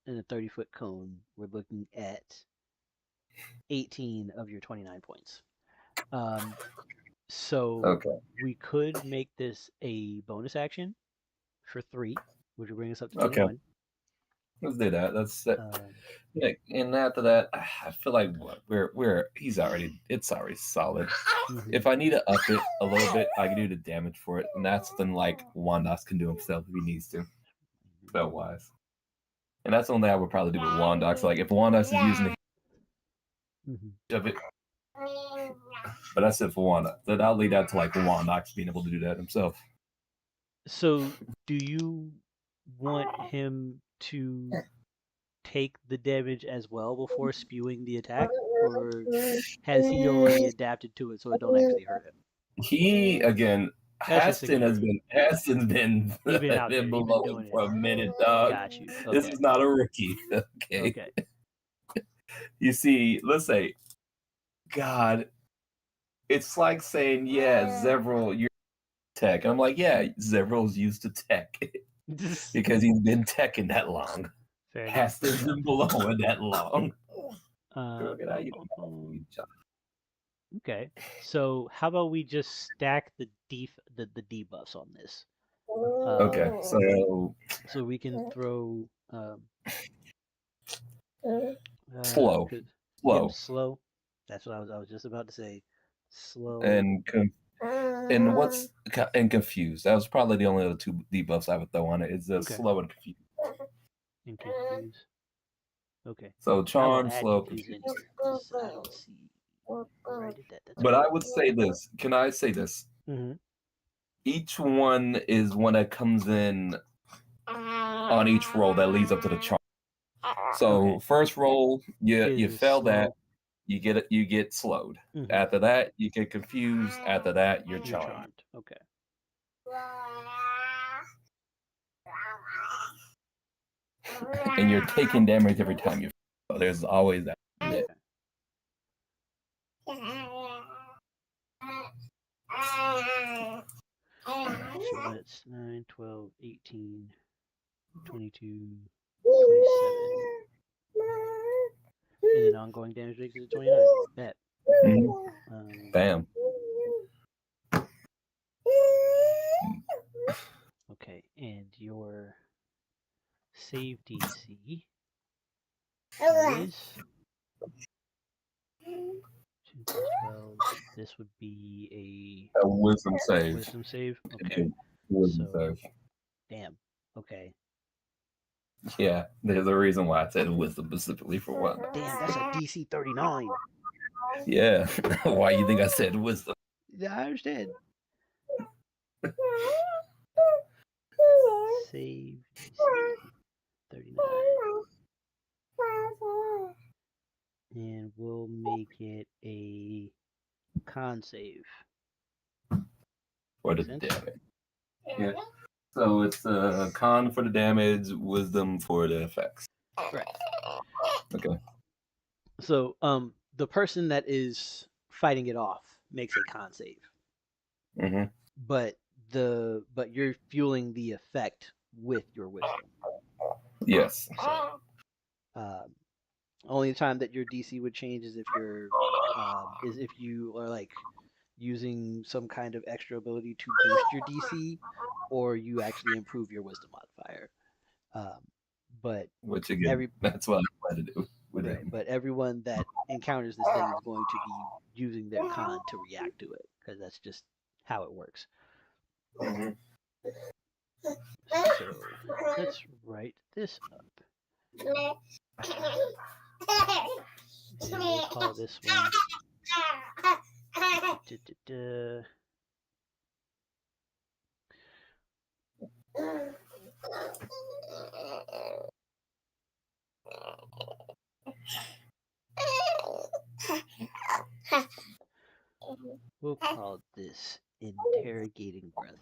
in a 30-foot cone, we're looking at 18 of your 29 points. So Okay. we could make this a bonus action for 3, which would bring us up to Okay. 21. Let's do that. That's it. Um, Yeah, and after that, I feel like what it's already solid. mhm. If I need to up it a little bit, I can do the damage for it, and that's something like Wandox can do himself if he needs to, spell wise. And that's something I would probably do with Wandox. Like if Wandox is using the of it, but that's it for Wandox. Then I'll leave that to like Wandox being able to do that himself. So, do you want him to take the damage as well before spewing the attack, or has he already adapted to it so it don't actually hurt him? He again, That's just Haston's been He's been out there. been He's been below doing for it. a minute, dog. Got you. This Okay. is not a rookie. Okay. Okay. You see, let's say, God, it's like saying, yeah, Zevral, you're tech. And I'm like, yeah, Zevral's used to tech because he's been teching that long. Fair enough. Haston's been below it that long. Okay. So how about we just stack the debuffs on this? Okay, So we can throw slow. slow. That's what I was just about to say. Slow. And confused. That was probably the only other 2 debuffs I would throw on it. Is slow and confused. And confused. Okay. So I'll charm, add slow, confused in confused. here 'cause I don't see where I did that. That's But okay. I would say this. Can I say this? Mm-hmm. Each one is one that comes in on each roll that leads up to the charm. So first roll, you Is fail that, slow. you get slowed. Mhm. After that, you get confused. After that, you're You're charmed. charmed. Okay. And you're taking damage every time you fail. There's always that. Okay. So that's 9, 12, 18, 22, 27. And then ongoing damage makes it 29. Bet. Mhm. Bam. Okay, and your save DC is 2 plus 12. This would be A wisdom a save. wisdom save. Okay. Wisdom So, save. damn. Okay. Yeah, there's a reason why I said wisdom specifically for one. Damn, that's a DC 39. Yeah. Why you think I said wisdom? Yeah, I understand. Save DC 39. And we'll make it a con save. For the Makes sense? damage. Yeah. So it's con for the damage, wisdom for the effects. Right. Okay. So, the person that is fighting it off makes a con save, Mm-hmm. but you're fueling the effect with your wisdom. Yes. So, only time that your DC would change is if you are like using some kind of extra ability to boost your DC, or you actually improve your wisdom modifier. But Which again, every that's what I plan to do with right, him. but everyone that encounters this thing is going to be using their con to react to it, because that's just how it works. Mm-hmm. So let's write this up. And we'll call this one we'll call this interrogating breath.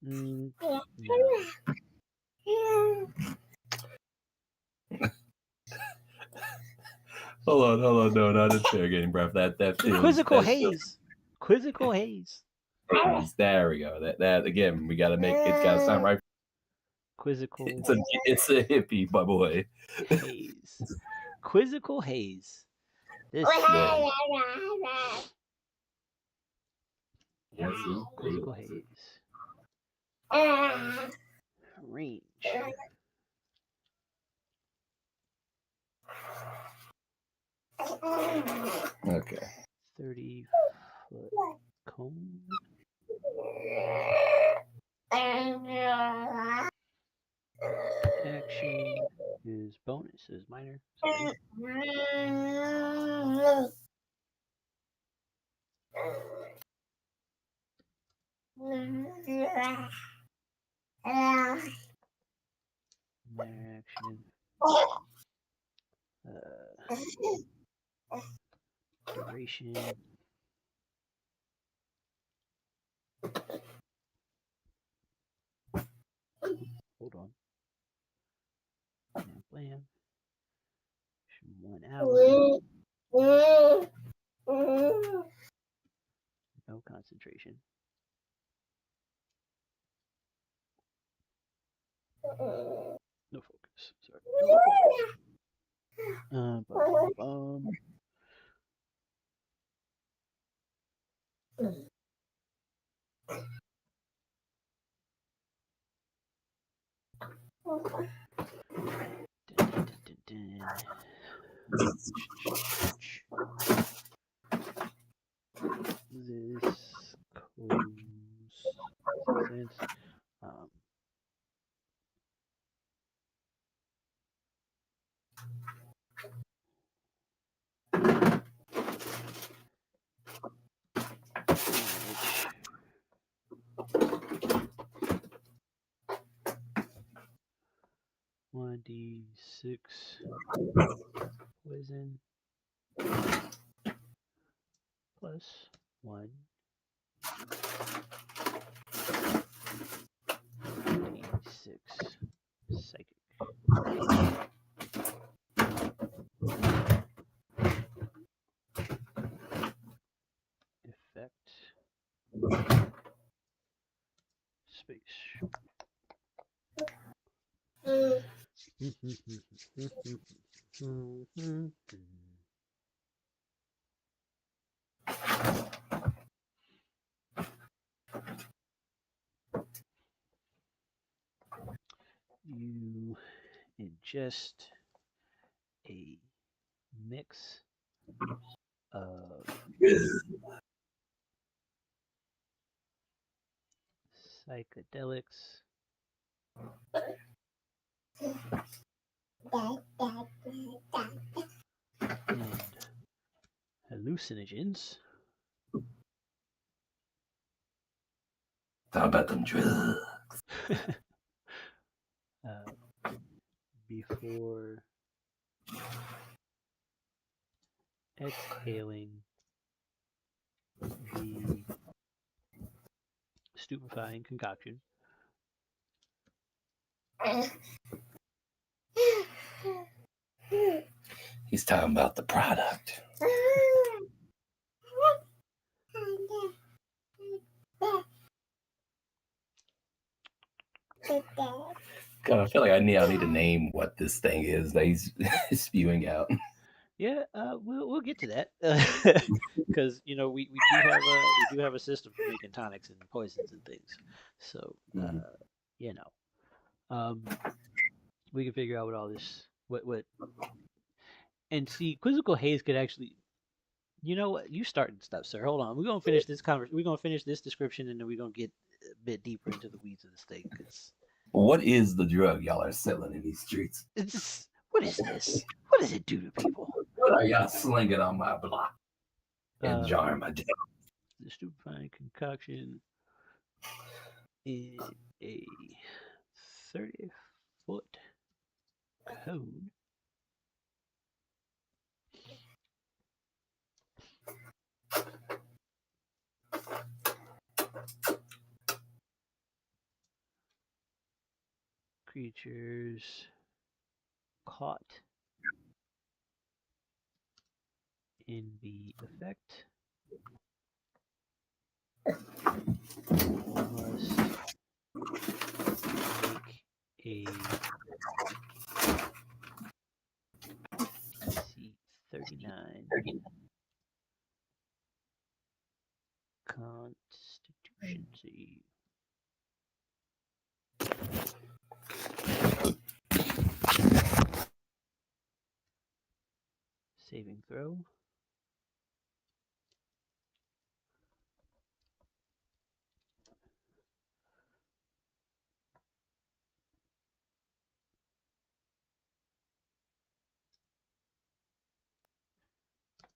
No. Hold on, no, not interrogating breath. That feels Quizzical that's haze. Quizzical haze. just, there we go. That again, we gotta make it's gotta sound right. Quizzical It's a hippie, by the way. haze. Quizzical haze. This Yeah. quizzical haze. Range. Okay. 30-foot cone. Action is bonus, is minor. Sorry. Minor action. Duration. Hold on. Blam, blam. 1 hour. No concentration. No focus. Sorry. No focus. This makes sense. Damage. 1d6 poison plus 1 d6 psychic. Effect. Space. You ingest a mix of psychedelics and hallucinogens How about them drugs? before exhaling the stupefying concoction. He's talking about the product. God, I feel like I need to name what this thing is that he's spewing out. Yeah, we'll get to that because you know we do have a system for making tonics and poisons and things. So you know, we can figure out what all this what and see quizzical haze could actually. You know what? You starting stuff, sir. Hold on. We're gonna finish this We're gonna finish this description, and then we're gonna get a bit deeper into the weeds of this thing. Cause What is the drug y'all are selling in these streets? what is this? What does it do to people? What are y'all slinging on my block and jarring my down? The stupefying concoction in a 30-foot cone. Creatures caught in the effect must make a C39 Constitution save. Saving throw.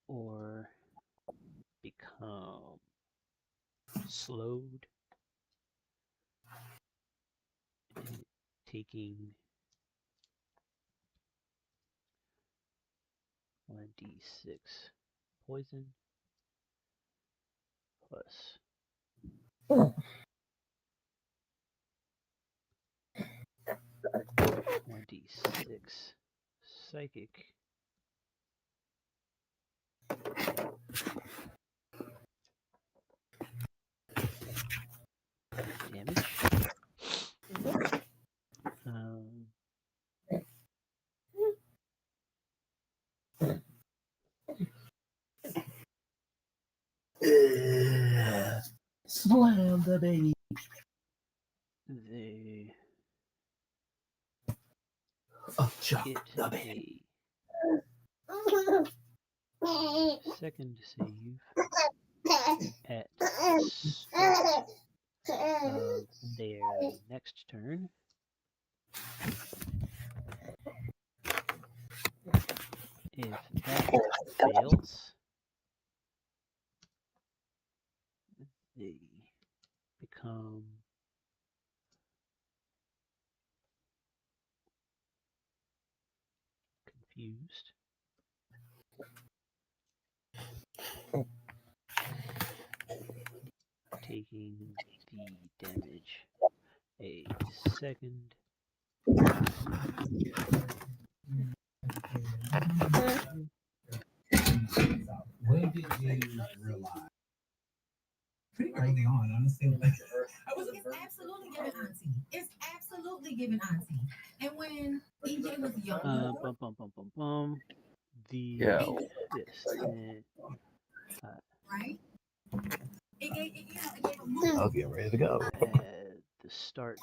Or become slowed, taking 1d6 poison plus 1d6 psychic damage. Slam the baby. They Chuck get the baby. a second save at the start of their next turn. If that fails, they become confused. Taking the damage. A second. When did you realize? Pretty early on, honestly. Like, it's absolutely giving auntie. It's absolutely giving auntie. And when EJ was younger, The Yeah. fist. right? It gave a move. I'll get ready to go. At the start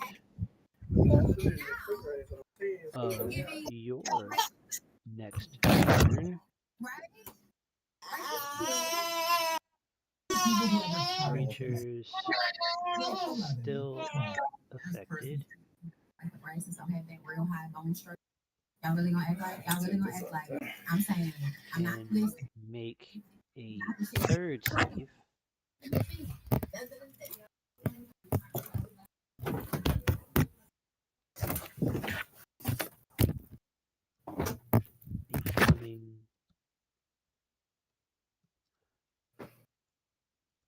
of your next turn, creatures still affected Right, since I have that real high bone structure. Y'all really gonna act like I'm saying I'm not and listening. make a third save. Becoming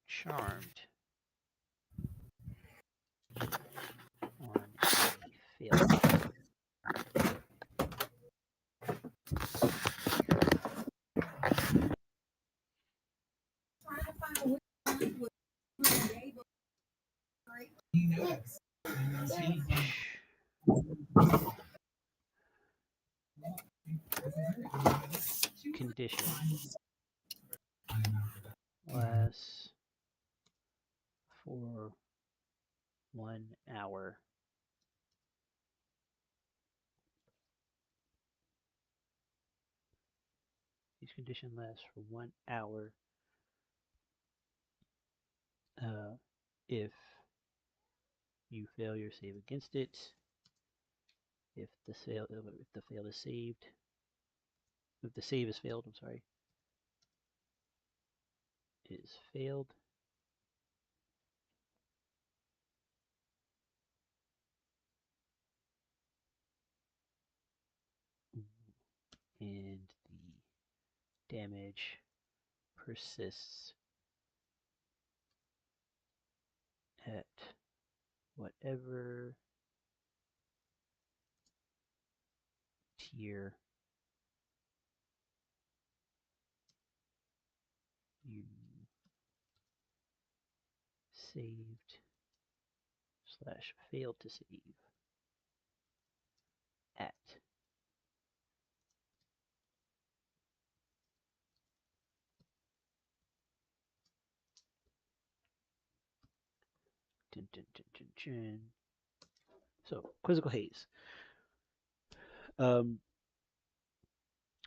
charmed on a failed save. Trying to find a way to be able Each condition lasts for 1 hour. Each condition lasts for 1 hour. If you fail your save against it, if the fail is saved, if the save is failed, I'm sorry, is failed. And the damage persists at whatever tier you saved / failed to save at. Dun, dun, dun, dun, dun. So, quizzical haze.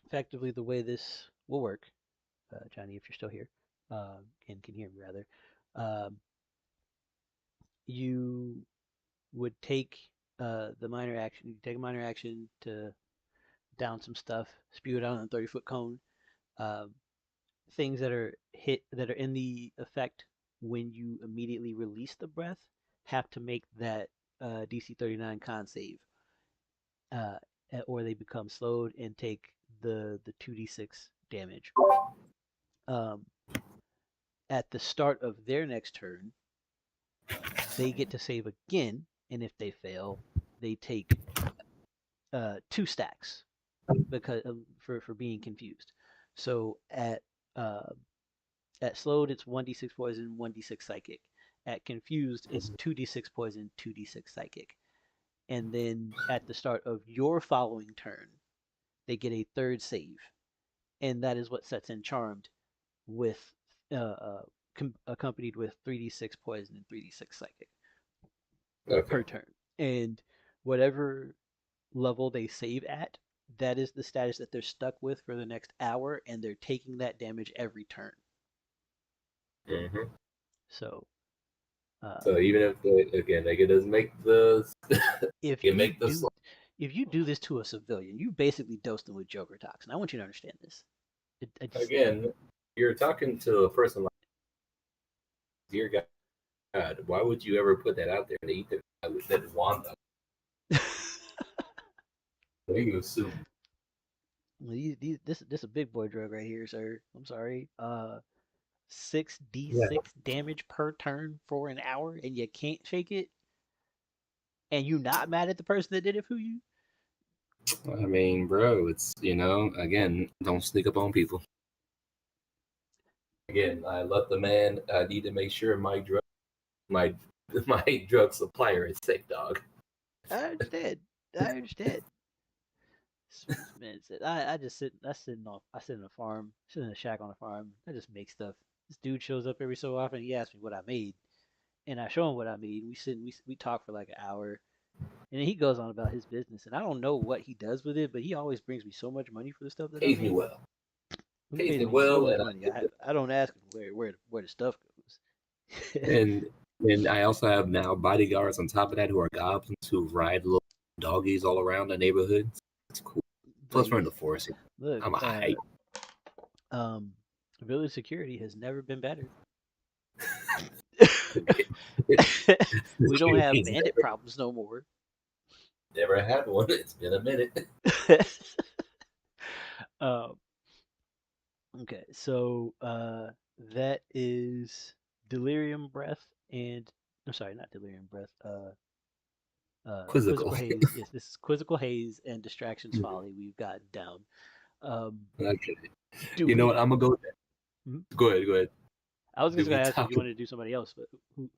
Effectively, the way this will work, Johnny, if you're still here, and can hear me rather, you would take the minor action. You take a minor action to down some stuff, spew it out on a 30-foot cone. Things that are in the effect when you immediately release the breath have to make that DC 39 con save, or they become slowed and take the 2d6 damage. At the start of their next turn, they get to save again, and if they fail, they take 2 stacks because for being confused. So at slowed, it's 1d6 poison, 1d6 psychic. At confused, it's 2d6 poison, 2d6 psychic. And then at the start of your following turn, they get a third save, and that is what sets in charmed, with accompanied with 3d6 poison and 3d6 psychic per turn. And whatever level they save at, that is the status that they're stuck with for the next hour, and they're taking that damage every turn. Mm-hmm. So even if it doesn't make the if you do this to a civilian, you basically dose them with Joker toxin. I want you to understand this. Again, you're talking to a person like, dear God, why would you ever put that out there to eat that Wanda? What do you assume? This a big boy drug right here, sir. I'm sorry. 6 Yeah. d6 damage per turn for an hour, and you can't shake it, and you not mad at the person that did it for you. I mean, bro, it's again, don't sneak up on people. Again, I let the man. I need to make sure my my drug supplier is safe, dog. I understand. I understand. Man, I just sit. I sit in a farm. Sit in a shack on a farm. I just make stuff. This dude shows up every so often. He asks me what I made, and I show him what I made. We sit. We talk for like an hour, and then he goes on about his business. And I don't know what he does with it, but he always brings me so much money for the stuff that I Pays me made. well. He Pays pays me me so well, much and money. I don't ask him where the stuff goes. and and I also have now bodyguards on top of that who are goblins who ride little doggies all around the neighborhood. It's cool. Plus, we're in the forest. Look, I'm a hype. um, village security has never been better. We don't have It's bandit problems no more. never had one. It's been a minute. um, okay, so that is delirium breath and I'm sorry, not delirium breath. Quizzical. Quizzical haze. Yes, this is quizzical haze and distractions folly. We've gotten down. Okay. Do You know we? what? I'm gonna go with that. Mhm. Go ahead. Go ahead. I was Do just we gonna ask if talk? you wanted to do somebody else, but who?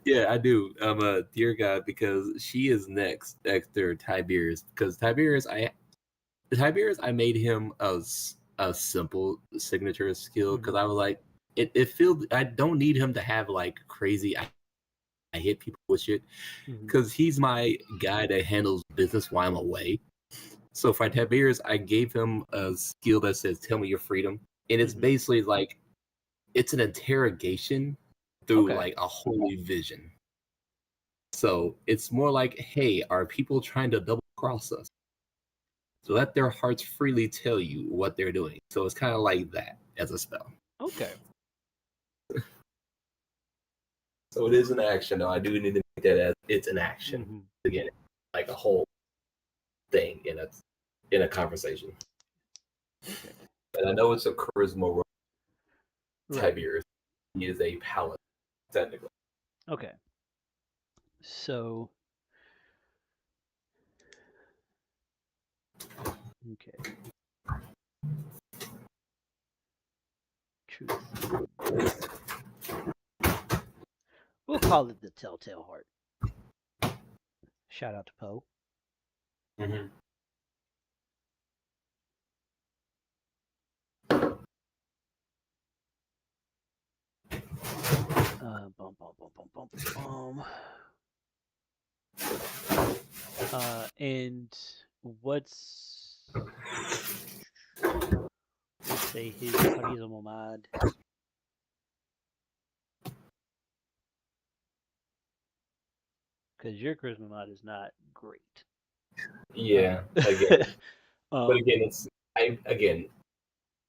Yeah, I do. I'm a dear God because she is next after Tiberius. Because Tiberius, I made him a simple signature skill because I was like, it feels I don't need him to have like crazy. I hit people with shit because he's my guy that handles business while I'm away. So for Tiberius, I gave him a skill that says "Tell me your freedom," and it's basically like it's an interrogation through like a holy vision. So it's more like, hey, are people trying to double cross us? So let their hearts freely tell you what they're doing. So it's kind of like that as a spell. Okay. So it is an action. Though I do need to make that as it's an action again, like a whole thing in a conversation. Okay. And I know it's a charisma roll. Right. Tiberius, he is a paladin, technically. Okay. So. Okay. Truth. We'll call it the Telltale Heart. Shout out to Poe. Bum, bum, bum, bum, bum, bum. And what's let's say his charisma mod? Because your charisma mod is not great. Yeah, again, but again,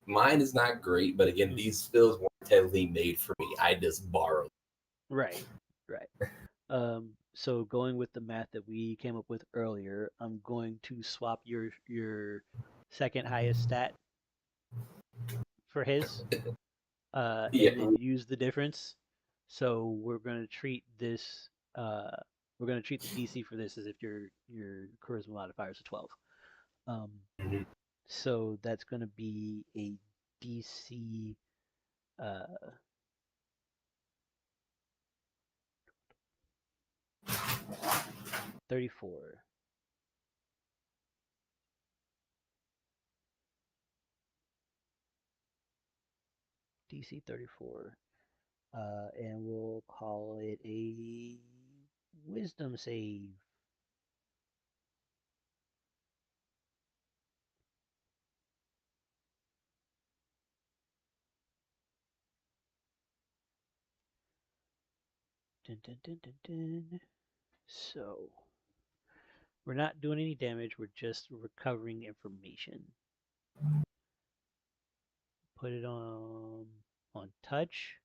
mine is not great. But again, these spells weren't technically made for me. I just borrowed. Right. So going with the math that we came up with earlier, I'm going to swap your second highest stat for his, and then use the difference. So we're gonna treat this, we're gonna treat the DC for this as if your charisma modifier is a 12. So that's gonna be a DC, uh, 34. DC 34. And we'll call it a wisdom save. Dun, dun, dun, dun, dun. So we're not doing any damage. We're just recovering information. Put it on touch.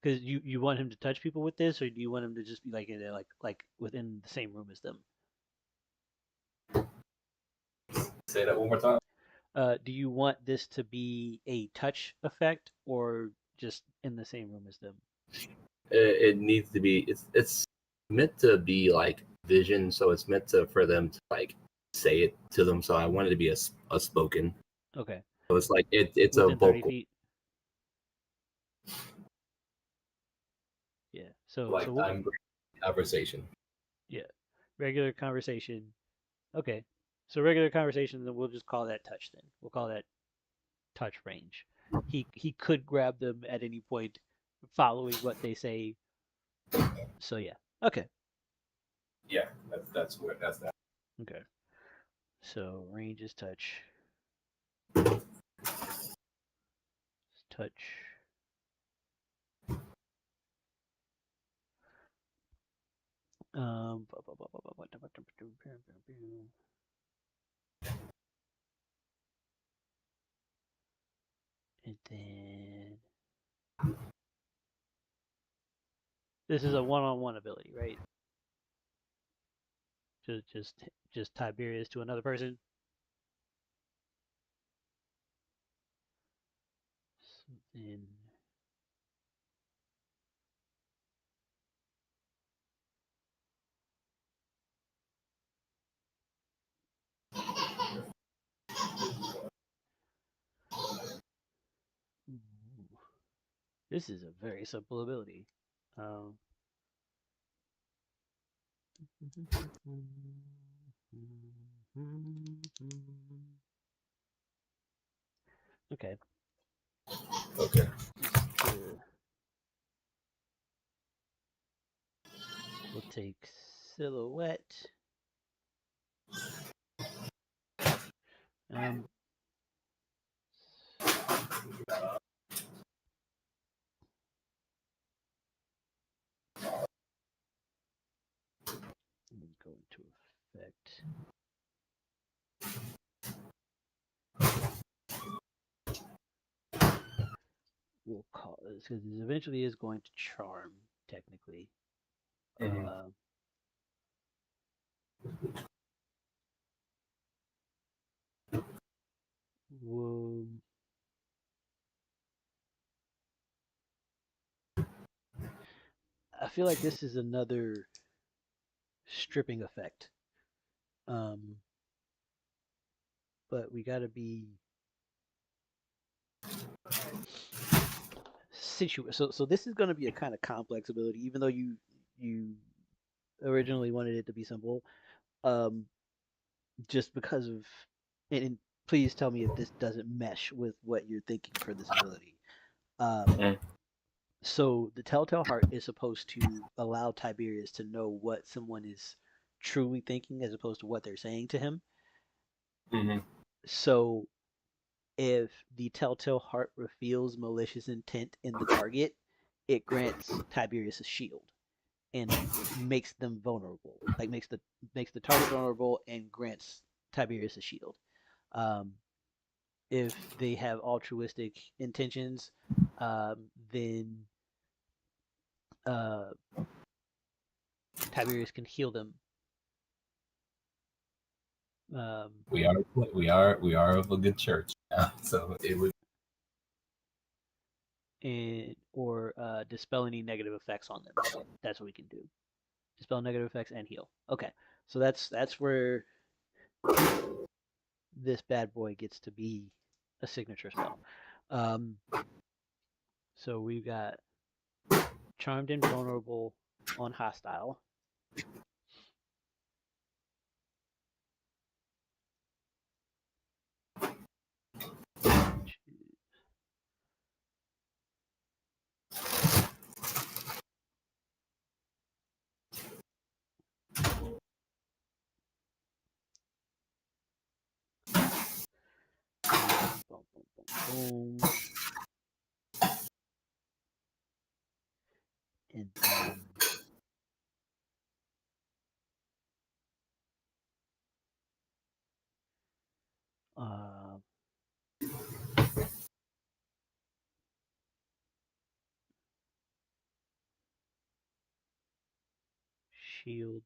Because you want him to touch people with this, or do you want him to just be like in like within the same room as them? Say that one more time. Do you want this to be a touch effect or just in the same room as them? It needs to be. It's meant to be like vision, so it's meant to for them to like say it to them. So I want it to be a spoken. Okay. So it's like it's a Within 30 vocal, feet? Yeah. So like we'll, I'm conversation. yeah, regular conversation. Okay. So regular conversation, then we'll just call that touch then. We'll call that touch range. He could grab them at any point following what they say. So yeah. Okay. Yeah, that's that. Okay. So range is touch. Touch. Um and then this is a one-on-one ability, right? Just Tiberius to another person. So then ooh, this is a very simple ability. Um, okay. Okay. We'll take silhouette. Um, Let me go into effect. We'll call this because this eventually is going to charm, technically. Mhm. Whoa. I feel like this is another stripping effect. Um, but we gotta be so this is gonna be a kind of complex ability, even though you originally wanted it to be simple. Um, just because of and please tell me if this doesn't mesh with what you're thinking for this ability. Mhm. So the Telltale Heart is supposed to allow Tiberius to know what someone is truly thinking as opposed to what they're saying to him. Mhm. So if the Telltale Heart reveals malicious intent in the target, it grants Tiberius a shield and makes them vulnerable. Like makes the target vulnerable and grants Tiberius a shield. Um, if they have altruistic intentions, then uh, Tiberius can heal them. We are of a good church now, so it would. And or dispel any negative effects on them. That's what we can do. Dispel negative effects and heal. Okay, so that's where this bad boy gets to be a signature spell. Um, so we've got charmed and vulnerable on hostile. Boom, boom, boom, boom. And then uh, shield,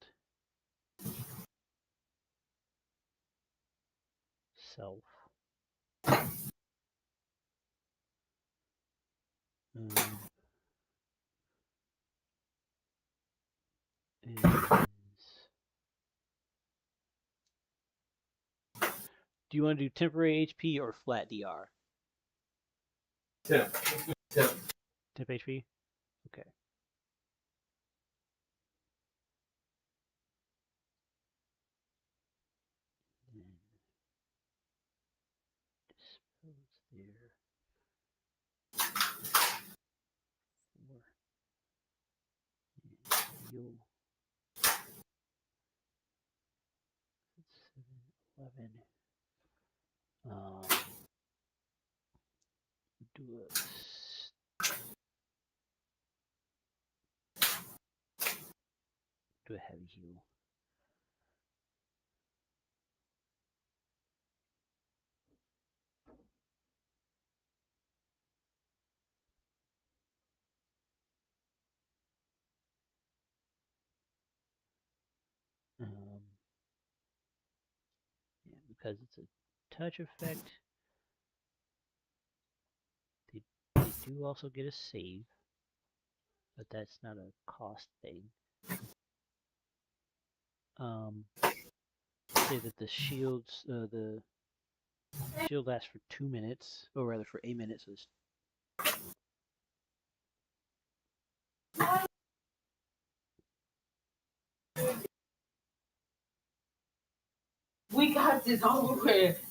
itself. Is do you want to do temporary HP or flat DR? Temp. Temp HP? Okay. Dispose there. 4. And heal. 7, 11. Do a heavy heal. Yeah, because it's a touch effect. They do also get a save, but that's not a cost thing. Say that the shield lasts for 2 minutes, or rather for a minute. So it's We got this over with.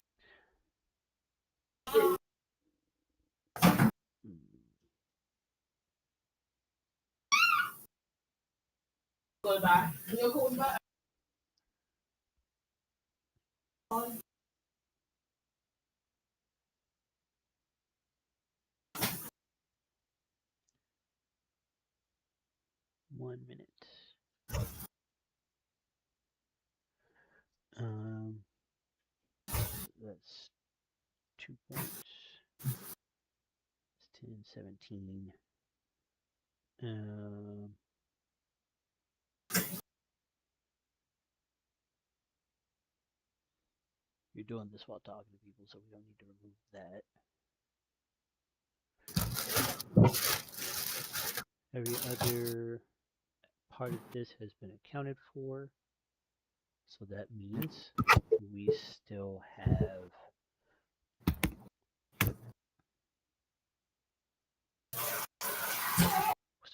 Goodbye. You're cool, bye. 1 minute. That's 2 points. It's 10, 17. You're doing this while talking to people, so we don't need to remove that. Every other part of this has been accounted for, so that means we still have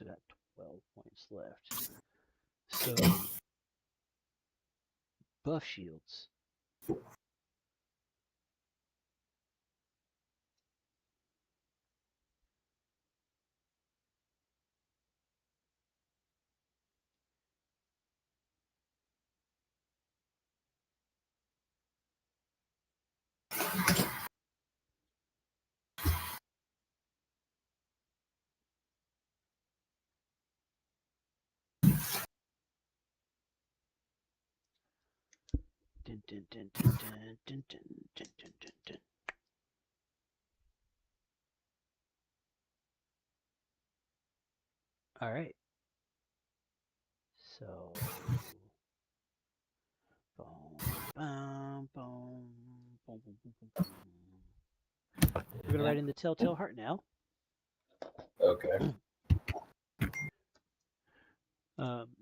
got 12 points left. So buff shields. Dun, dun, dun, dun, dun, dun, dun, dun, dun, dun, dun. All right. So, boom, boom, boom, boom, boom, boom, boom, boom. We're gonna write in the telltale heart now. Okay.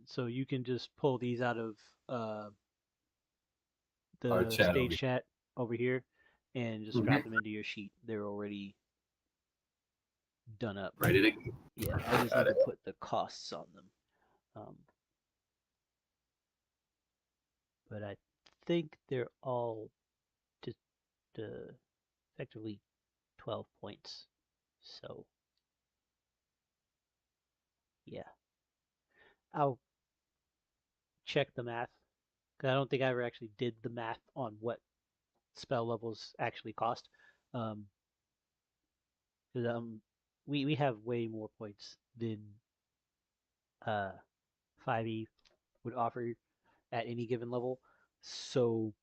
So you can just pull these out of Our the chat stage over chat over here and just drop them into your sheet. They're already done up. Ready to go. Yeah, I just need to put the costs on them. But I think they're all just effectively 12 points. So, yeah. I'll check the math. 'Cause I don't think I ever actually did the math on what spell levels actually cost. Um, 'Cause, we have way more points than 5e would offer at any given level. So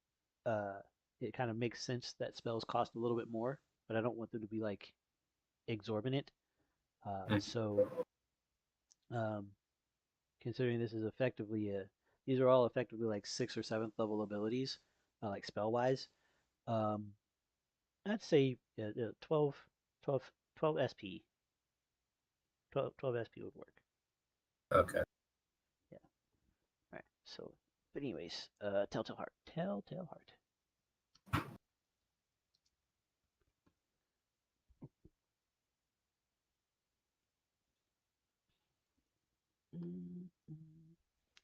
it kind of makes sense that spells cost a little bit more, but I don't want them to be like exorbitant. So considering this is effectively these are all effectively like 6th or 7th level abilities, like spell wise. Um, I'd say 12, 12, 12 SP. 12 SP would work. Okay. Yeah. All right. So, but anyways, Telltale Heart. Telltale Heart.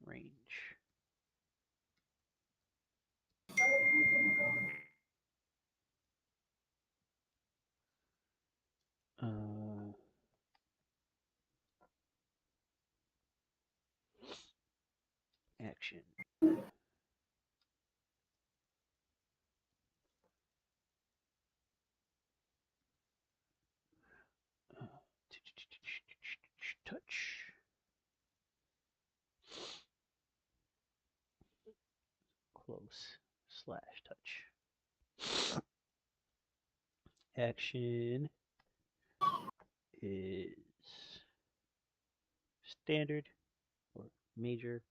Range. Action. Touch. Close slash touch. Action is standard or major.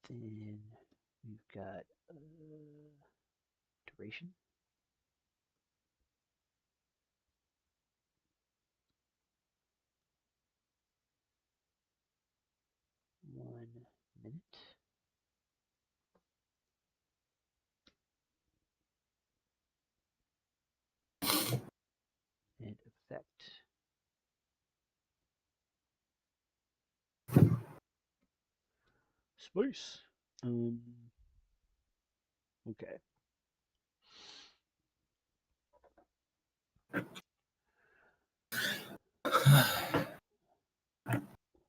Then we've got duration. One minute. And effect. Space. Okay.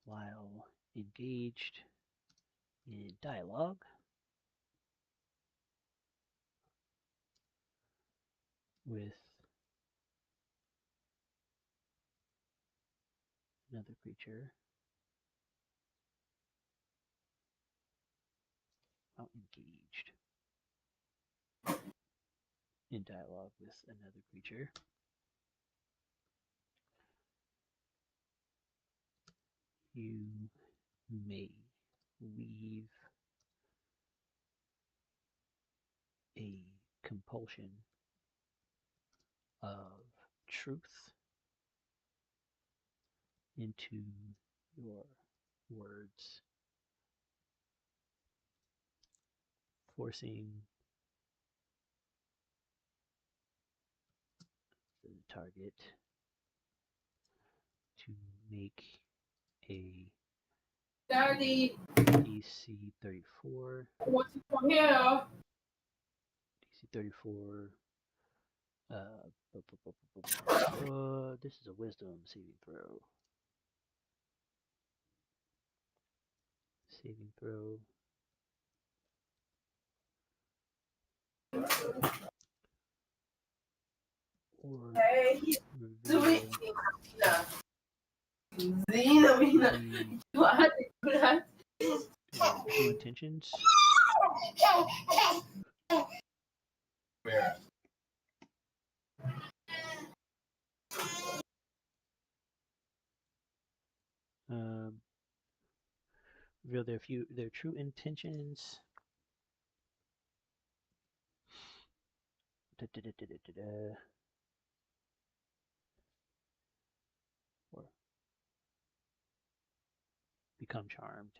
While engaged in dialogue with another creature, while engaged in dialogue with another creature, you may weave a compulsion of truth into your words, forcing the target to make a Daddy, DC 34. what's from here? DC 34. This is a wisdom saving throw. Saving throw. Or Hey, reveal Zena, the what? true intentions. Um, reveal their true intentions. Or become charmed.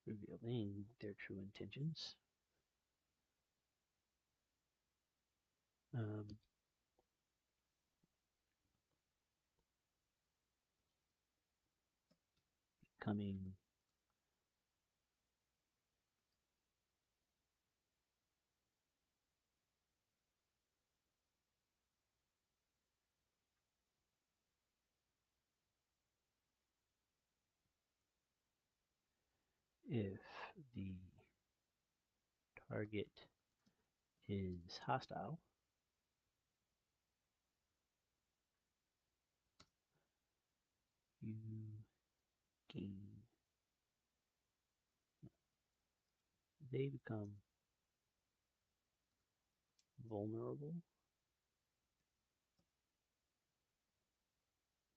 Revealing their true intentions. Becoming if the target is hostile, gain. They become vulnerable.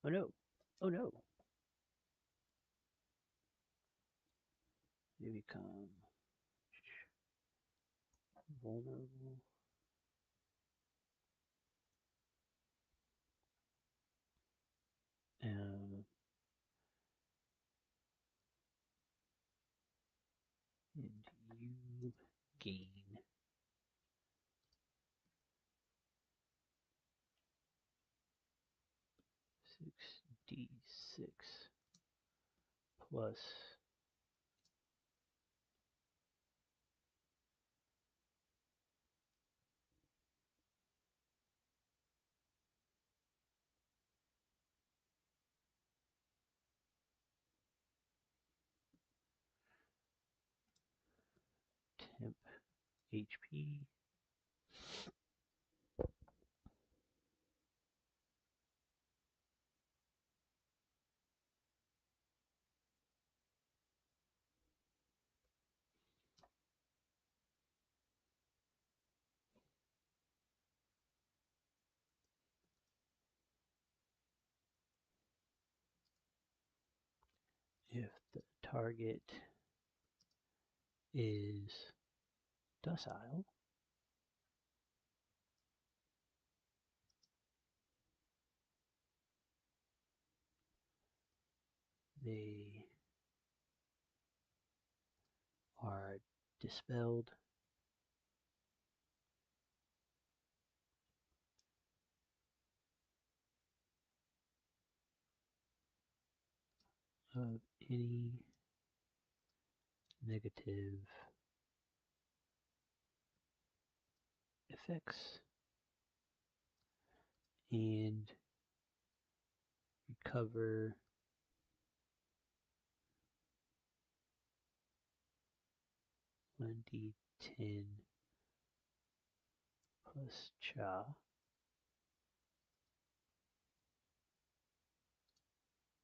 Oh no. Oh no. They become vulnerable. And you gain 6d6 plus temp HP. If the target is docile, they are dispelled of any negative effects and recover 1d10 plus cha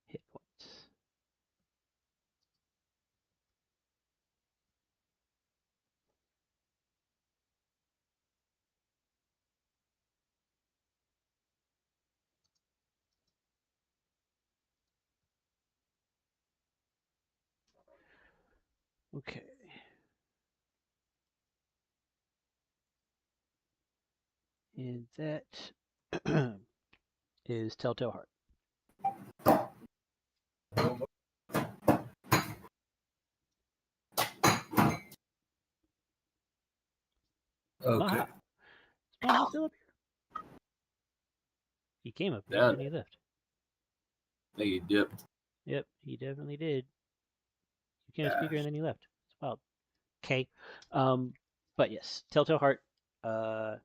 hit points. Okay. And that is Telltale Heart. Okay. Maha. Is Maha still up here? He came up here Yeah. and then he left. I think he dipped. Yep, he definitely did. He came as speaker and then he left. It's wild. Okay. But yes, Telltale Heart. While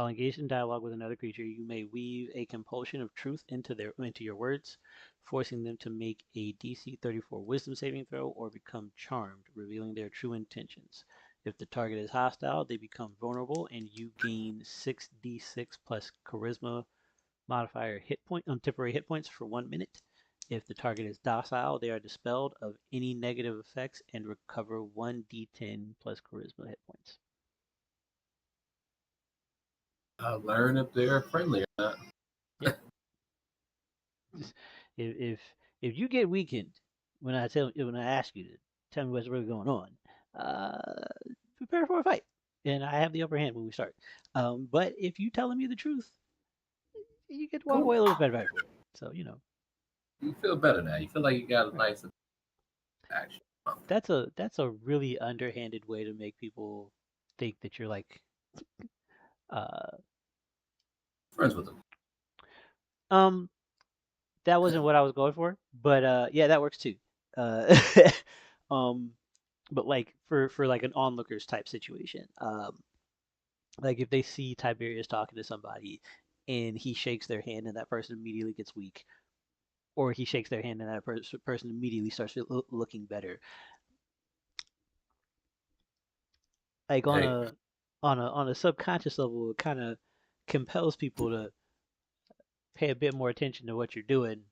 engaged in dialogue with another creature, you may weave a compulsion of truth into your words, forcing them to make a DC 34 Wisdom saving throw or become charmed, revealing their true intentions. If the target is hostile, they become vulnerable, and you gain 6d6 plus Charisma modifier temporary hit points for 1 minute. If the target is docile, they are dispelled of any negative effects and recover 1d10 plus Charisma hit points. Learn if they're friendly or not. Yep. if if you get weakened when I ask you to tell me what's really going on, prepare for a fight, and I have the upper hand when we start. But if you telling me the truth, you get to walk away a little bit better for it. So You feel better now. You feel like you got a right. nice action. That's a really underhanded way to make people think that you're like uh Friends with them. that wasn't what I was going for, but yeah, that works too. Uh um but like for like an onlookers type situation, like if they see Tiberius talking to somebody and he shakes their hand and that person immediately gets weak, or he shakes their hand and that person immediately starts looking better, like on Hey, a subconscious level, it kind of compels people to pay a bit more attention to what you're doing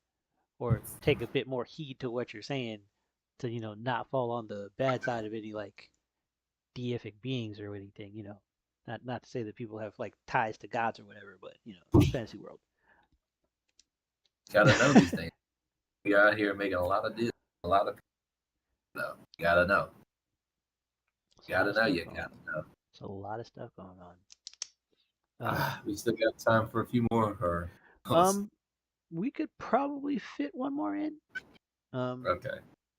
or take a bit more heed to what you're saying to, not fall on the bad side of any like deific beings or anything, Not to say that people have like ties to gods or whatever, but fantasy world. Gotta know these things. We out here making a lot of deals. A lot of people know. You gotta know. Gotta know. You gotta know. It's a lot of stuff going on. We still got time for a few more. Or we could probably fit one more in. okay.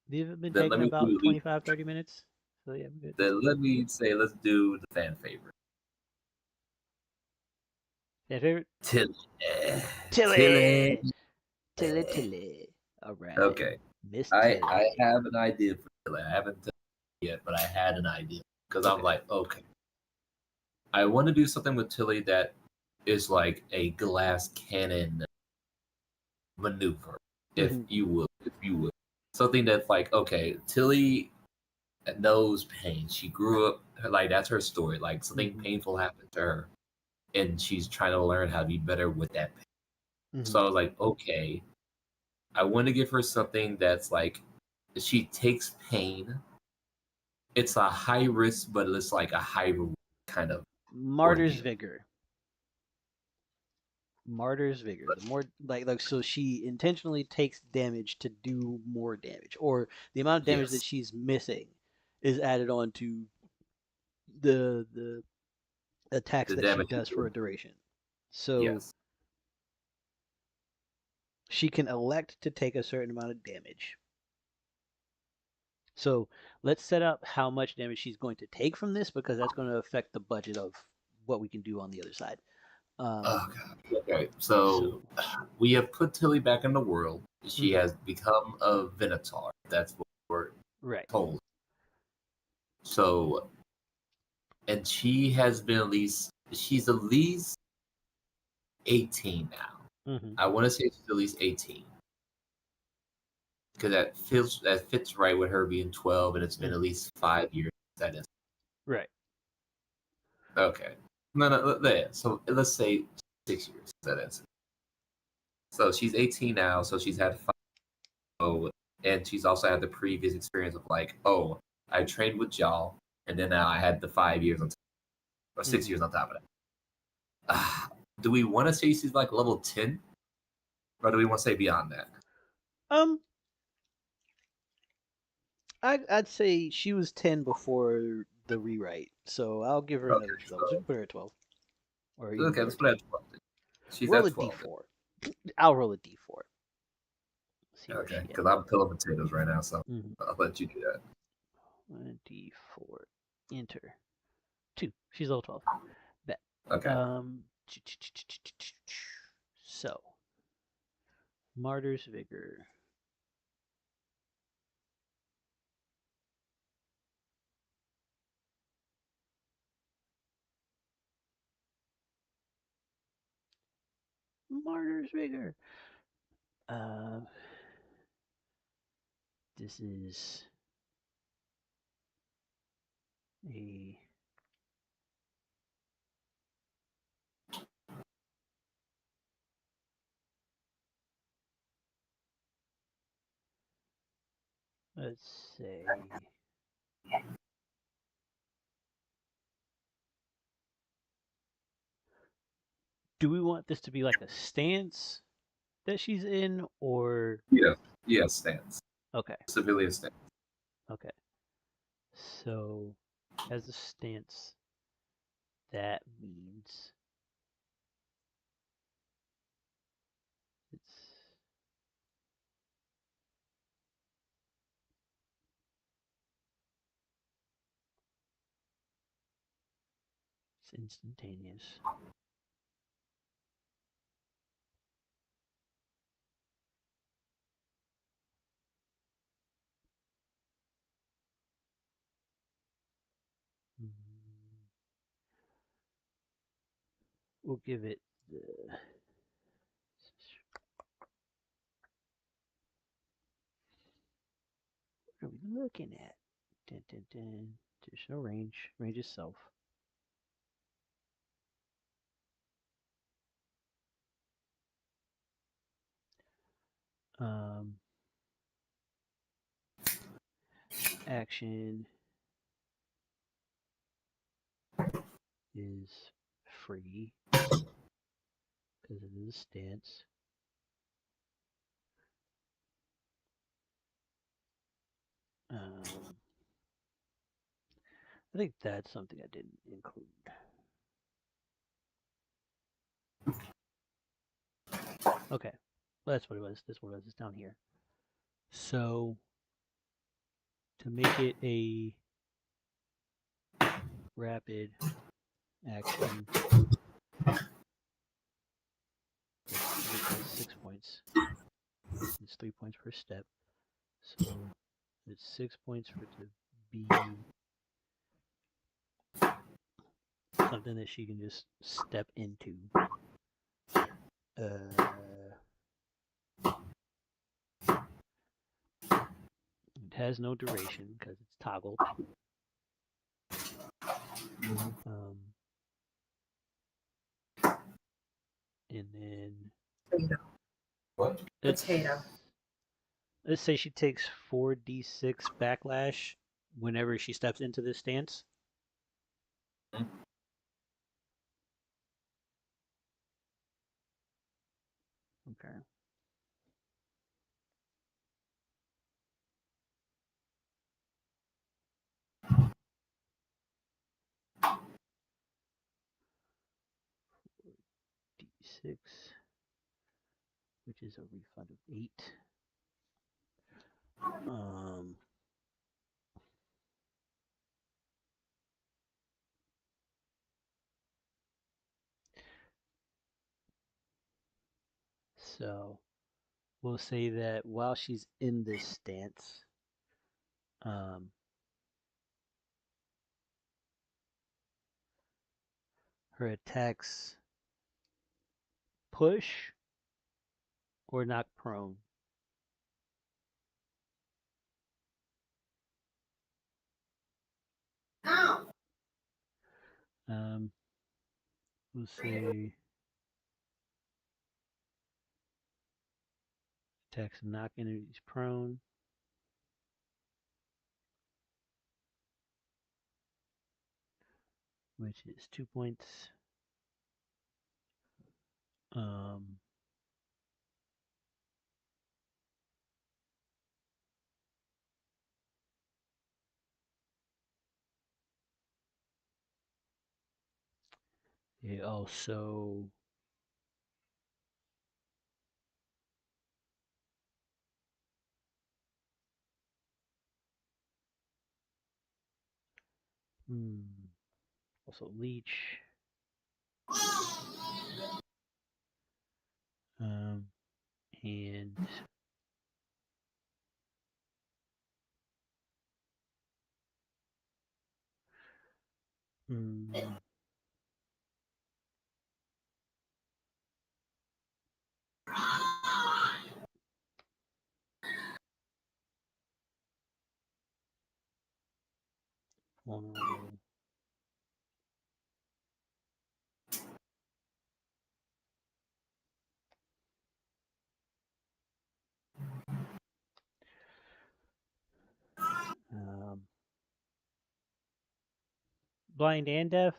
They've been Then taking about 25, 30 minutes. So yeah, I'm good. Then let me say, let's do the fan favorite. Fan favorite? Tilly. Tilly. All right. Okay. Miss I Tilly. have an idea for Tilly. I haven't done it yet, but I had an idea because I'm like, okay, I want to do something with Tilly that is like a glass cannon maneuver, if you would, something that's like, okay, Tilly knows pain. She grew up like that's her story. Like something painful happened to her, and she's trying to learn how to be better with that pain. So I was like, okay, I want to give her something that's like she takes pain. It's a high risk, but it's like a high reward kind of Martyr's Vigor. Martyr's Vigor. The more like so she intentionally takes damage to do more damage, or the amount of damage that she's missing is added on to the attacks that she does for a duration. So she can elect to take a certain amount of damage. So let's set up how much damage she's going to take from this, because that's going to affect the budget of what we can do on the other side. Okay, so we have put Tilly back in the world. She has become a Venator. That's what we're told. So, and she has been she's at least 18 now. I want to say she's at least 18. Because that fits right with her being 12, and it's been at least 5 years. That is right. Okay. No. There. So let's say 6 years. That is. So she's 18 now. So she's had 5. Oh, and she's also had the previous experience of like, oh, I trained with y'all, and then now I had the 5 years on top, or 6 years on top of that. Do we want to say she's like level 10, or do we want to say beyond that? I'd say she was 10 before the rewrite, so I'll give her another 12. So we can put her at 12. Or okay, let's put her at 12. She's roll at a 12. d4. I'll roll a d4. Okay, because I'm peeling potatoes right now, so I'll let you do that. 1d4. Enter. 2. She's level 12. Bet. Okay. So, Martyr's Vigor. Martyr's Vigor. This is a let's say do we want this to be like a stance that she's in, or stance. Okay. Civilian stance. Okay. So as a stance, that means it's instantaneous. We'll give it the what are we looking at? Dun, dun, dun. Additional range. Range itself. Um, action is free because it is a stance. I think that's something I didn't include. Okay, well, that's what it was. That's what it was. It's down here. So to make it a rapid action, it's 6 points. It's 3 points per step. So it's 6 points for it to be something that she can just step into. It has no duration because it's toggled. And then What? Potato. Let's say she takes 4d6 backlash whenever she steps into this stance. Okay. D6, which is a refund of 8. So we'll say that while she's in this stance, her attacks push or knock prone. Ow! We'll say attacks knock enemies prone. Which is 2 points. It also also leech. And vulnerable. Blind and deaf.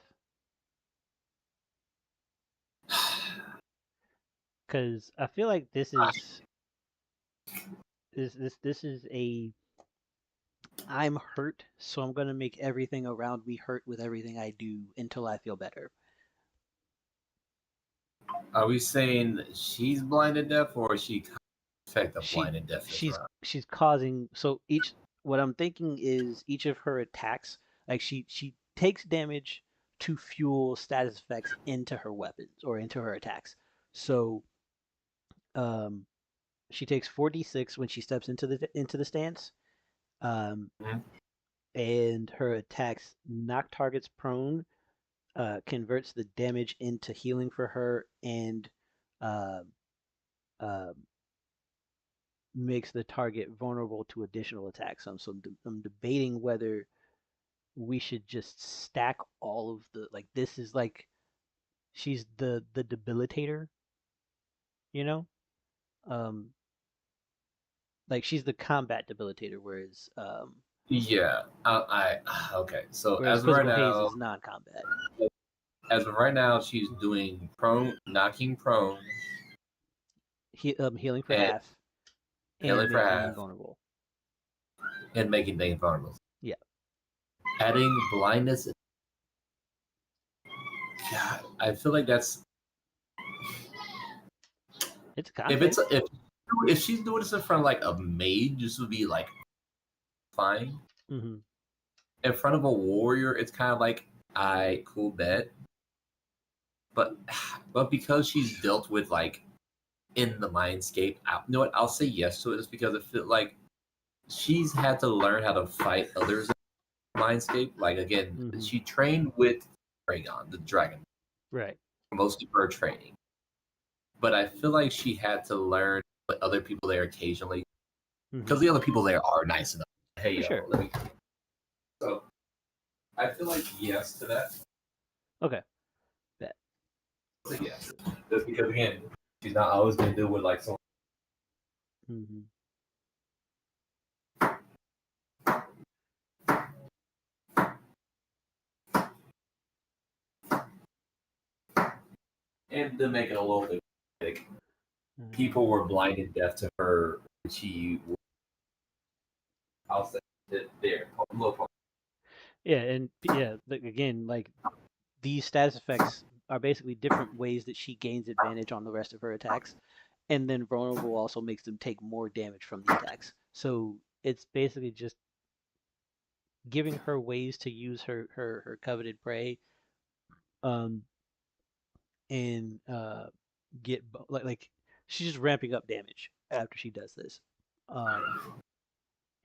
Because I feel like this is a I'm hurt, so I'm gonna make everything around me hurt with everything I do until I feel better. Are we saying she's blind and deaf, or is she effect of blind and deafness? She's causing so each what I'm thinking is each of her attacks, like she takes damage to fuel status effects into her weapons or into her attacks. So she takes 4d6 when she steps into the stance. And her attacks knock targets prone, converts the damage into healing for her, and uh, uh, makes the target vulnerable to additional attacks. So I'm debating whether we should just stack all of the like. This is like she's the debilitator, you know. Um, Like she's the combat debilitator, whereas Yeah. Okay. So whereas physical haze is non-combat. as of right now, she's doing prone, knocking prone, Healing for and half and healing for making half, invulnerable. and making things vulnerable. Yeah. Adding blindness. God, I feel like that's It's a if conflict. it's if she's doing this in front of like a mage, this would be like fine. Mm-hmm. In front of a warrior, it's kind of like I cool bet. But because she's dealt with like in the mindscape, you know what? I'll say yes to it just because it feels like she's had to learn how to fight others in the mindscape. Like again, Mm-hmm. she trained with Dragon, the dragon, Right. for most of her training. But I feel like she had to learn with other people there occasionally because the other people there are nice enough. Hey, For yo, sure. let me. So I feel like yes to that. Okay. Bet. I'll say yes, just because again, she's not always going to deal with like someone. Mm-hmm. And to make it a little bit like, Mm-hmm. people were blinded deaf to her when she. I'll say that there. Look, Yeah, and like, again, like these status effects are basically different ways that she gains advantage on the rest of her attacks, and then vulnerable also makes them take more damage from the attacks. So it's basically just giving her ways to use her coveted prey, um, and get like she's just ramping up damage after she does this. Um,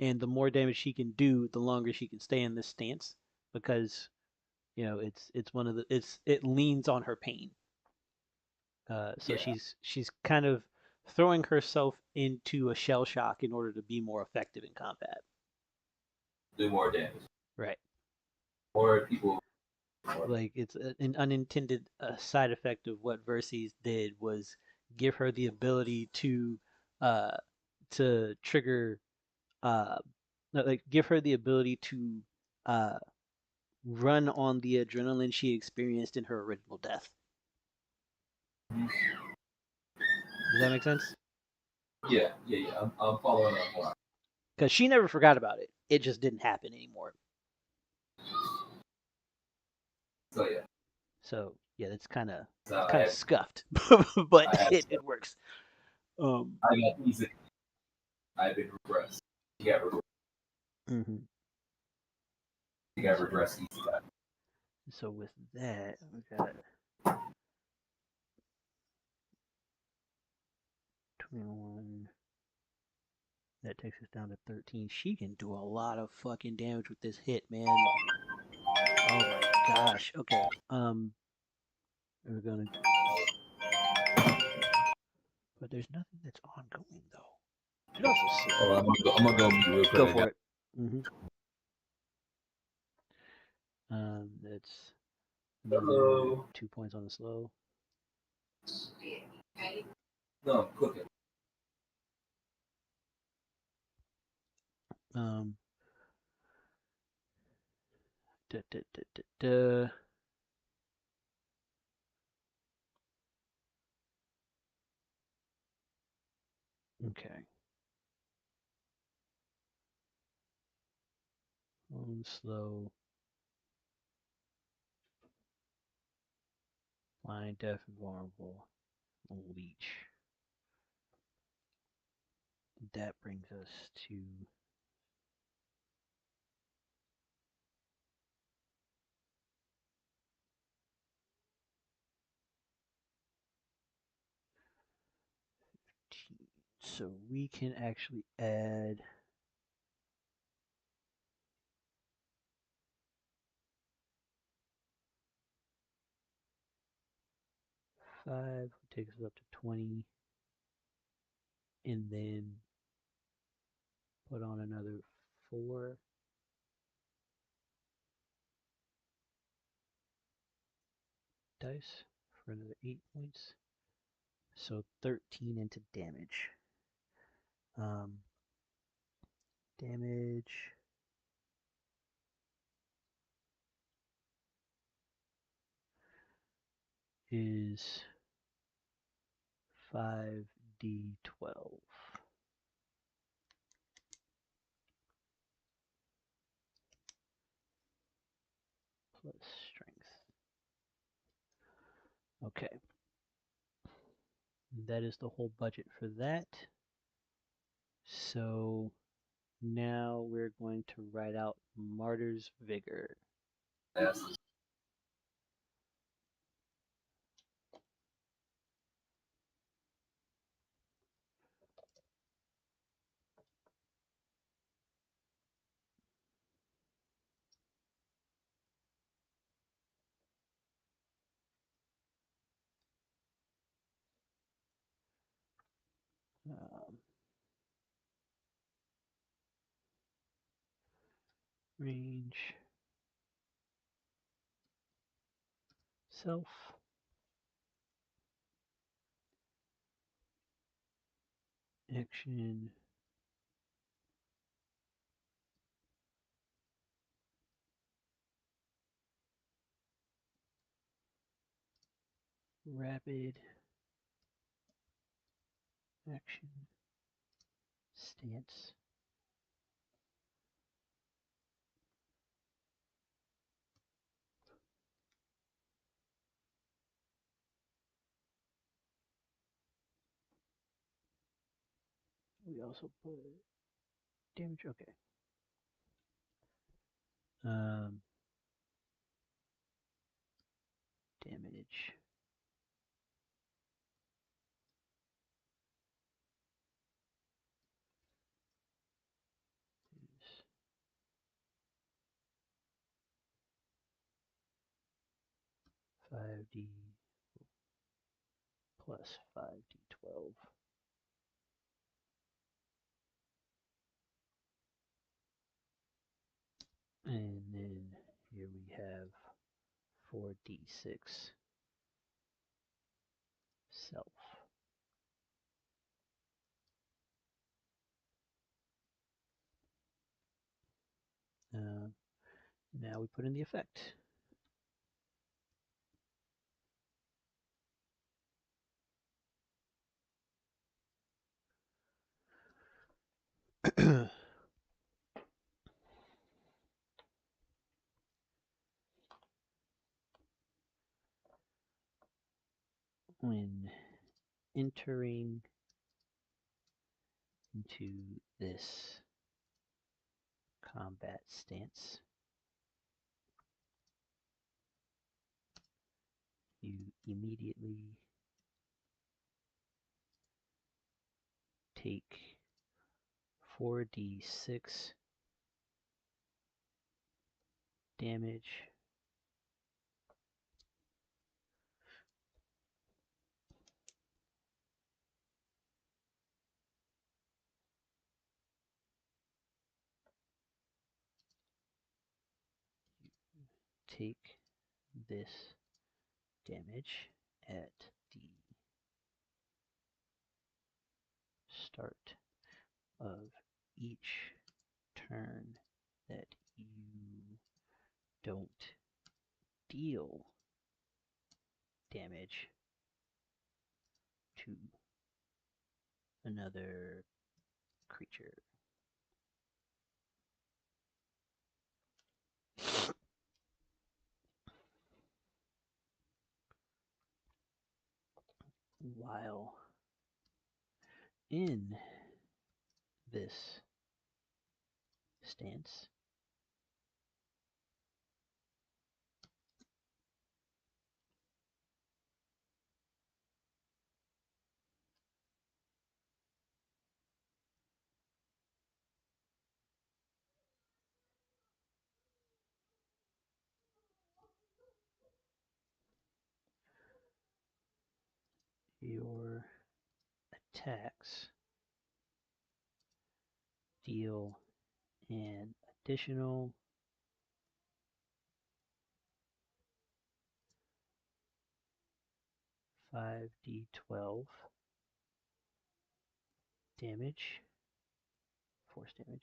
and the more damage she can do, the longer she can stay in this stance because it's one of the it leans on her pain. So yeah, she's kind of throwing herself into a shell shock in order to be more effective in combat. do more damage. Right. More people. Like it's an unintended side effect of what Verses did was give her the ability uh to trigger uh like give her the ability to uh run on the adrenaline she experienced in her original death. Does that make sense? Yeah. I'm following up more. Because she never forgot about it. It just didn't happen anymore. So yeah. So yeah, that's kind of So scuffed, but I had it works. I got easy. I've been regressed. You got regressed. Mm-hmm. You got regressed easy time. So with that, we got 21. That takes us down to 13. She can do a lot of fucking damage with this hit, man. Oh my gosh. Okay. We're gonna. But there's nothing that's ongoing though. It also slow. Oh, I'm gonna go mute real quick. Go for it. Mm-hmm. That's another Hello. 2 points on the slow. No, I'm cooking. Um. Da, da, da, da, da. Okay. Slow. Blind, deaf, and vulnerable. Leech. That brings us to so we can actually add five, takes us up to 20, and then put on another 4 dice for another 8 points. So 13 into damage. Damage is 5d12 plus strength. Okay. That is the whole budget for that. So now we're going to write out Martyr's Vigor. Range, self, action, rapid, action, stance. We also put damage, okay. Damage is 5d plus 5d12. And then here we have 4d6 self. Now we put in the effect. When entering into this combat stance, you immediately take 4d6 damage take this damage at the start of each turn that you don't deal damage to another creature. While in this stance, your attacks deal an additional 5d12 damage, force damage,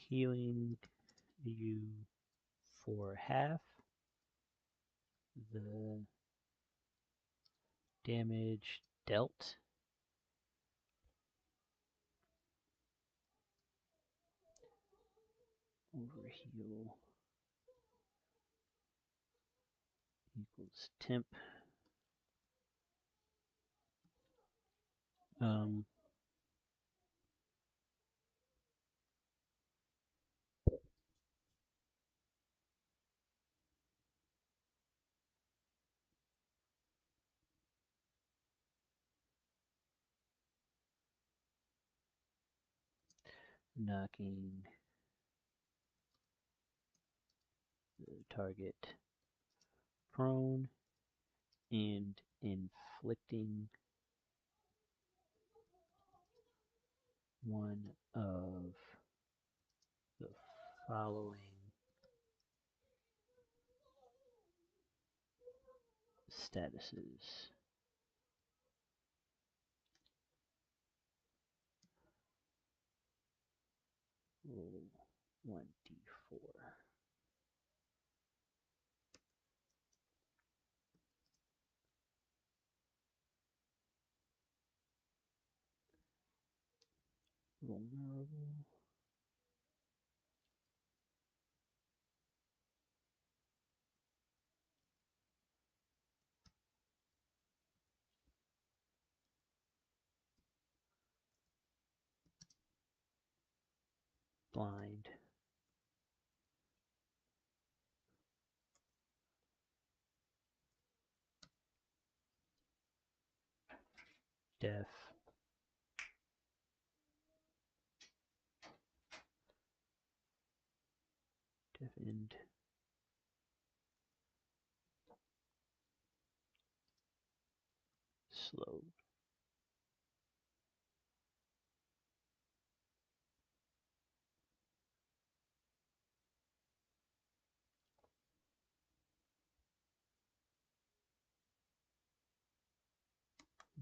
Healing you for half the damage dealt. Overheal equals temp. Um, knocking the target prone and inflicting one of the following statuses. Roll 1d4. Vulnerable. Blind. Deaf. Deafened. Slow.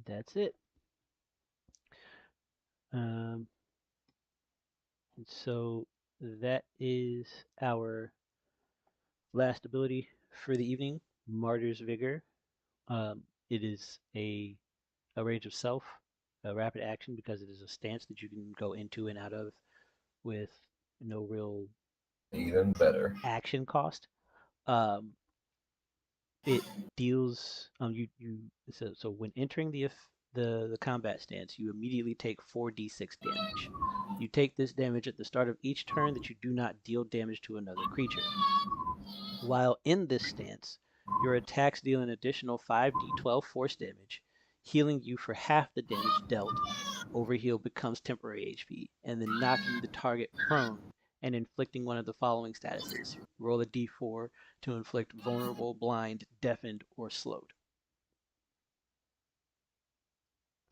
That's it. And so that is our last ability for the evening, Martyr's Vigor. It is a range of self, a rapid action because it is a stance that you can go into and out of with no real Even better. action cost. It deals so when entering the combat stance, you immediately take 4d6 damage. You take this damage at the start of each turn that you do not deal damage to another creature. While in this stance, your attacks deal an additional 5d12 force damage, healing you for half the damage dealt. Overheal becomes temporary HP, and then knocking the target prone and inflicting one of the following statuses. Roll a d4 to inflict vulnerable, blind, deafened, or slowed.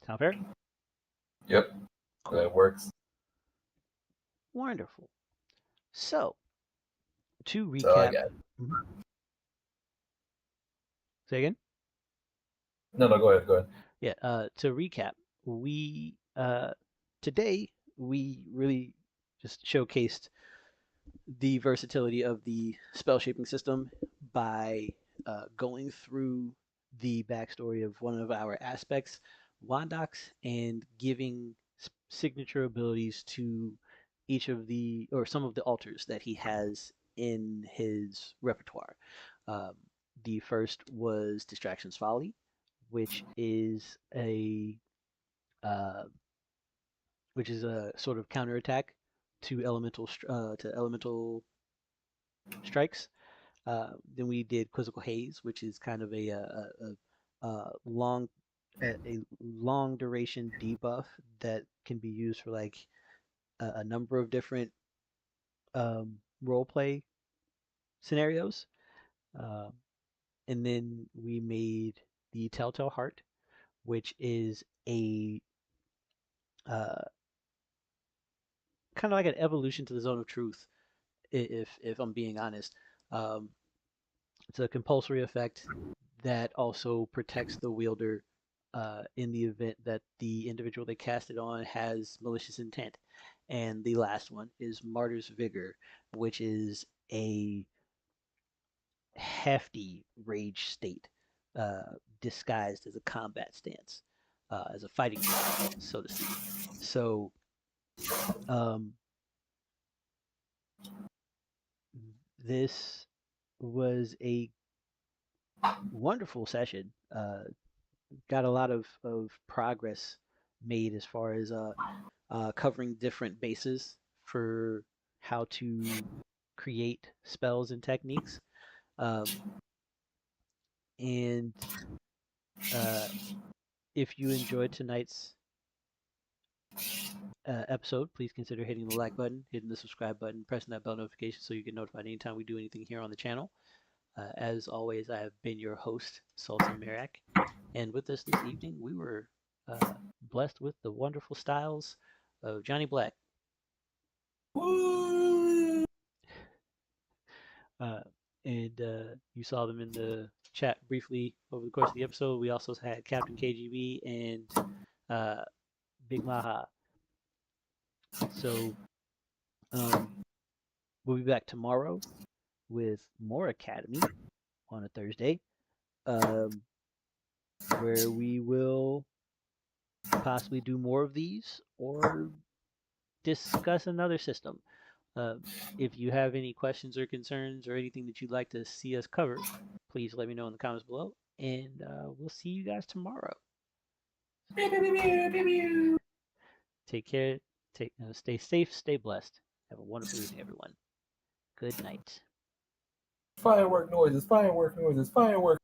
Sound fair? Yep, Cool. that works. Wonderful. So, to That's all I recap. got. Say again? No, go ahead. Go ahead. Yeah, to recap, we today we really just showcased the versatility of the spell shaping system by going through the backstory of one of our aspects, Wandox, and giving signature abilities to each of the or some of the altars that he has in his repertoire. Um, the first was Distraction's Folly, which is uh, a sort of counterattack to elemental strikes. Then we did Quizzical Haze, which is kind of a long a long duration debuff that can be used for like a number of different role play scenarios. Uh, and then we made the Telltale Heart, which is a uh, kind of like an evolution to the Zone of Truth, if I'm being honest. Um, It's a compulsory effect that also protects the wielder in the event that the individual they cast it on has malicious intent. And the last one is Martyr's Vigor, which is a hefty rage state disguised as a combat stance, as a fighting mood, so to speak. So, um, this was a wonderful session. Got a lot of progress made as far as covering different bases for how to create spells and techniques. Um, and uh, if you enjoyed tonight's episode, please consider hitting the like button, hitting the subscribe button, pressing that bell notification so you get notified anytime we do anything here on the channel. As always, I have been your host, SoulSym Mirak, and with us this evening, we were blessed with the wonderful styles of Johnny Black. Uh, and you saw them in the chat briefly over the course of the episode. We also had Captain KGB and Big Maha. So we'll be back tomorrow with more Academy on a Thursday, where we will possibly do more of these or discuss another system. If you have any questions or concerns or anything that you'd like to see us cover, please let me know in the comments below, and we'll see you guys tomorrow. Take care. Stay safe. Stay blessed. Have a wonderful evening, everyone. Good night. Firework noises, firework noises, firework